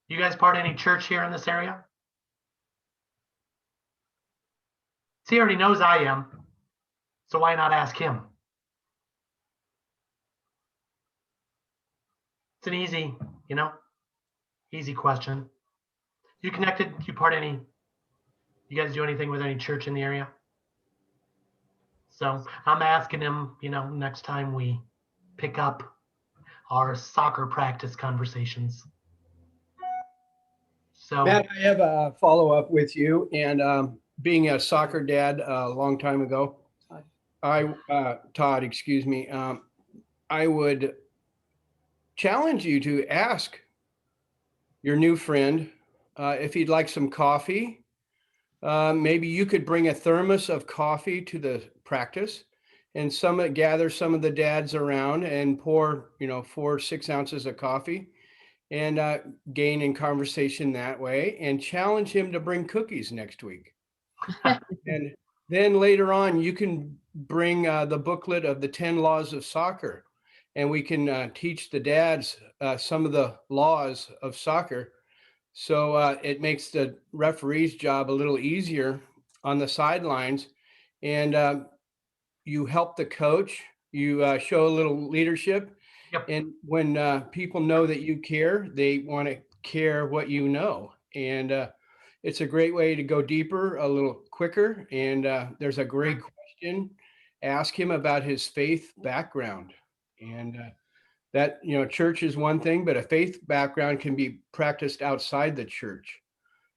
You guys part of any church here in this area? See, he already knows I am. So why not ask him? It's an easy, easy question. You connected? You part any? You guys do anything with any church in the area? So I'm asking him, next time we pick up our soccer practice conversations. So Matt, I have a follow-up with you. And being a soccer dad a long time ago, Todd, excuse me, I would challenge you to ask your new friend if he'd like some coffee. Maybe you could bring a thermos of coffee to the practice and gather some of the dads around and pour, 4 or 6 ounces of coffee and gain in conversation that way, and challenge him to bring cookies next week. And then later on, you can bring the booklet of the 10 laws of soccer, and we can teach the dads some of the laws of soccer. So it makes the referee's job a little easier on the sidelines, and you help the coach. You show a little leadership. Yep. And when people know that you care, they want to care what you know. And it's a great way to go deeper, a little quicker. And there's a great question. Ask him about his faith background. And that, church is one thing, but a faith background can be practiced outside the church.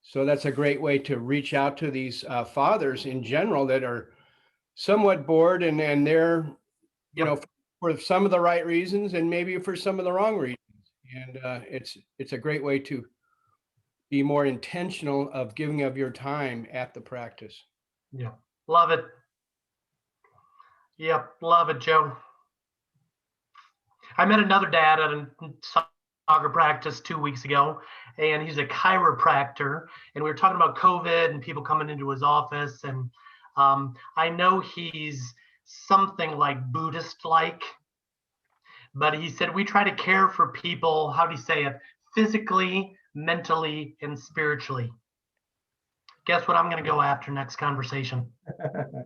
So that's a great way to reach out to these fathers in general that are somewhat bored, and they're, for some of the right reasons and maybe for some of the wrong reasons. And it's a great way to be more intentional of giving of your time at the practice. Yeah, love it. Yep, love it, Joe. I met another dad at a soccer practice 2 weeks ago, and he's a chiropractor, and we were talking about COVID and people coming into his office, and I know he's something like Buddhist-like, but he said we try to care for people, how do you say it, physically, mentally, and spiritually. Guess what I'm going to go after next conversation? I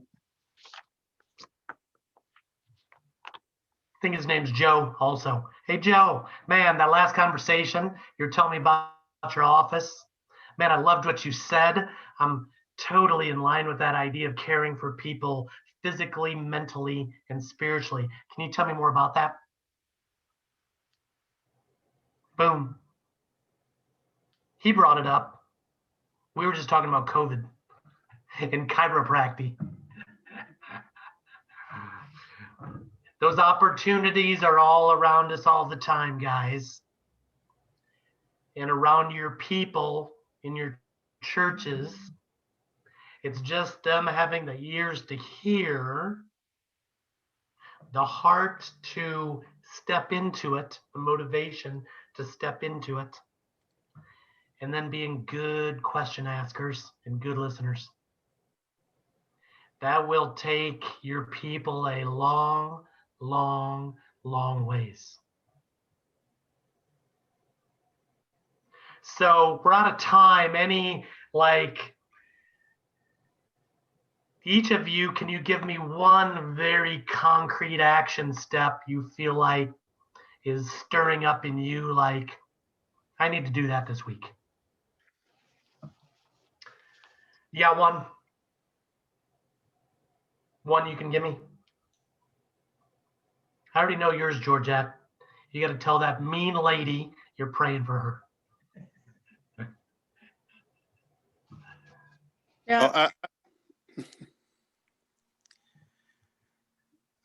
think his name's Joe also. Hey, Joe, man, that last conversation, you're telling me about your office. Man, I loved what you said. I'm totally in line with that idea of caring for people physically, mentally, and spiritually. Can you tell me more about that? Boom. He brought it up. We were just talking about COVID and chiropractic. Those opportunities are all around us all the time, guys. And around your people in your churches. It's just them having the ears to hear, the heart to step into it, the motivation to step into it, and then being good question askers and good listeners. That will take your people a long, long, long ways. So we're out of time. Each of you, can you give me one very concrete action step you feel like is stirring up in you, like, I need to do that this week? You got one? One you can give me? I already know yours, Georgette. You got to tell that mean lady you're praying for her. Yeah, Well,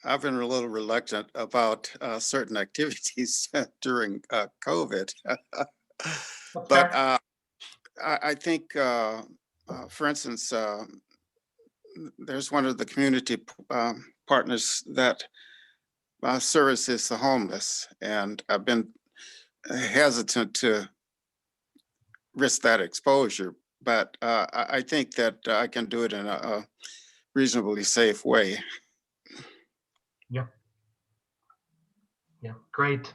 I've been a little reluctant about certain activities during COVID. But I think, for instance, there's one of the community partners that services the homeless, and I've been hesitant to risk that exposure. But I think that I can do it in a reasonably safe way. Yeah. Yeah, great.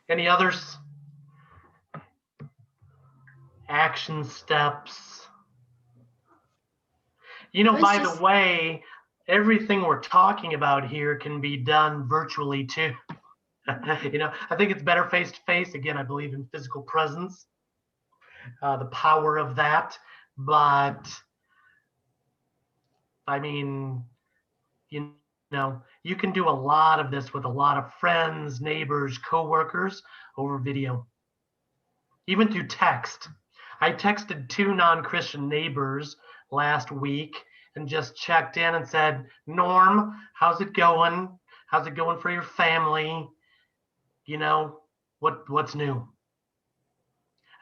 Any others? Action steps. You know, by the way, everything we're talking about here can be done virtually too. You know, I think it's better face to face. Again, I believe in physical presence, the power of that. But I mean, you know, you can do a lot of this with a lot of friends, neighbors, coworkers over video, even through text. I texted 2 non-Christian neighbors last week and just checked in and said, Norm, how's it going? How's it going for your family? You know, what's new?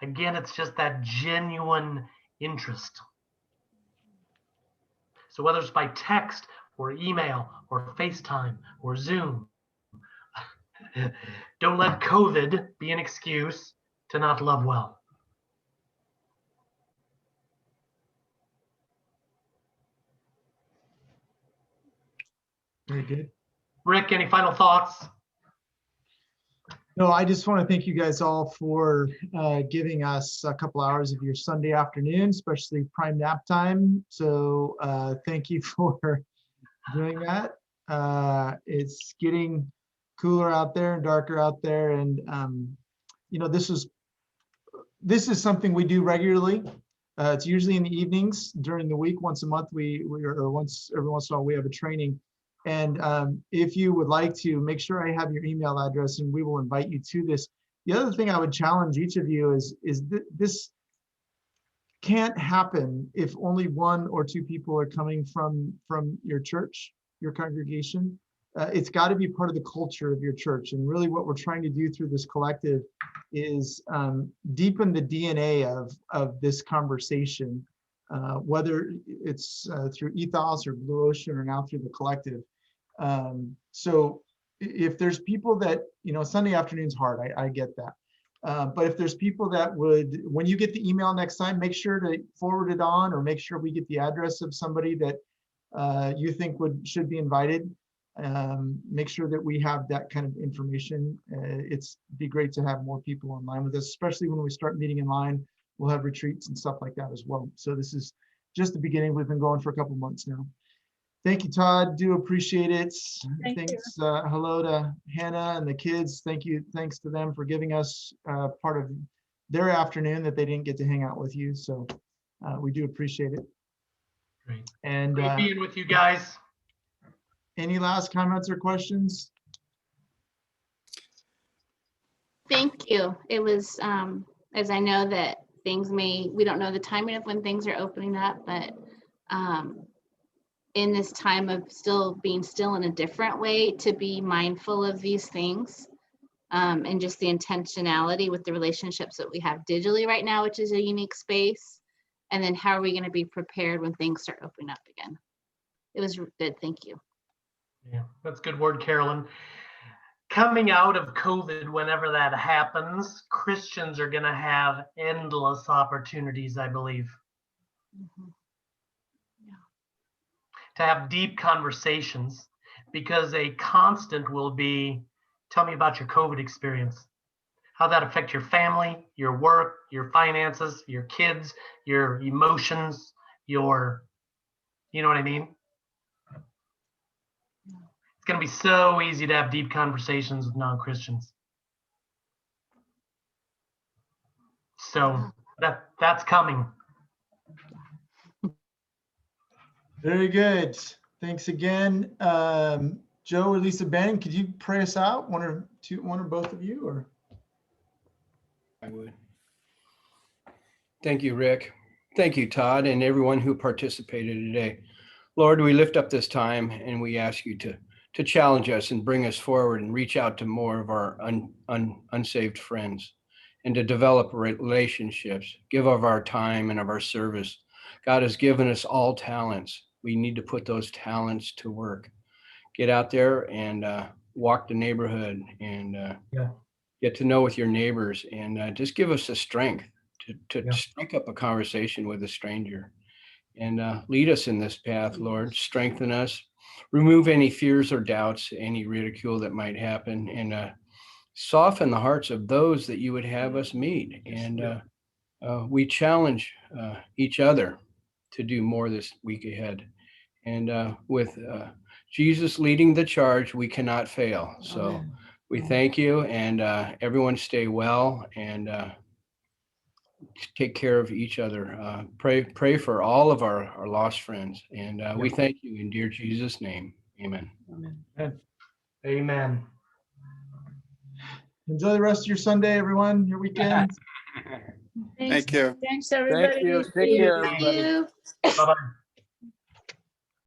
Again, it's just that genuine interest. So whether it's by text or email or FaceTime or Zoom, don't let COVID be an excuse to not love well. Very good. Rick, any final thoughts? No, I just want to thank you guys all for giving us a couple hours of your Sunday afternoon, especially prime nap time. So thank you for doing that. It's getting cooler out there and darker out there. And, you know, this is something we do regularly. It's usually in the evenings during the week. Once a month, or once every once in a while, we have a training. And if you would like to, make sure I have your email address and we will invite you to this. The other thing I would challenge each of you is this can't happen if only 1 or 2 people are coming from your church, your congregation. It's got to be part of the culture of your church. And really what we're trying to do through this collective is deepen the DNA of this conversation, whether it's through Ethos or Blue Ocean or now through the collective. So if there's people that, you know, Sunday afternoon's hard, I get that. But if there's people that would, when you get the email next time, make sure to forward it on, or make sure we get the address of somebody that you think should be invited. Make sure that we have that kind of information. It'd be great to have more people in line with us, especially when we start meeting in line. We'll have retreats and stuff like that as well. So this is just the beginning. We've been going for a couple months now. Thank you, Todd. Do appreciate it. Thanks. Hello to Hannah and the kids. Thank you. Thanks to them for giving us part of their afternoon that they didn't get to hang out with you. So we do appreciate it. Great. And great being with you guys. Any last comments or questions? Thank you. It was, as I know that we don't know the timing of when things are opening up, but in this time of being still in a different way, to be mindful of these things, and just the intentionality with the relationships that we have digitally right now, which is a unique space. And then how are we going to be prepared when things start opening up again? It was good. Thank you. Yeah, that's a good word, Carolyn. Coming out of COVID, whenever that happens, Christians are going to have endless opportunities, I believe. Mm-hmm. To have deep conversations, because a constant will be, tell me about your COVID experience. How that affect your family, your work, your finances, your kids, your emotions, you know what I mean? It's going to be so easy to have deep conversations with non-Christians. So that's coming. Very good. Thanks again. Joe or Lisa Banning, could you pray us out? One or both of you, or? I would. Thank you, Rick. Thank you, Todd, and everyone who participated today. Lord, we lift up this time and we ask you to challenge us and bring us forward and reach out to more of our unsaved friends and to develop relationships, give of our time and of our service. God has given us all talents. We need to put those talents to work. Get out there and walk the neighborhood and get to know with your neighbors and just give us the strength to strike up a conversation with a stranger and lead us in this path, Lord. Strengthen us, remove any fears or doubts, any ridicule that might happen, and soften the hearts of those that you would have us meet. And we challenge each other to do more this week ahead. And with Jesus leading the charge, we cannot fail. So we thank you, and everyone stay well and take care of each other. Pray for all of our lost friends. And we thank you in dear Jesus' name. Amen. Amen. Enjoy the rest of your Sunday, everyone, your weekend. Thanks, Thank you. thanks, everybody. Thank you. See Take you. care, Thank everybody. you. Bye-bye.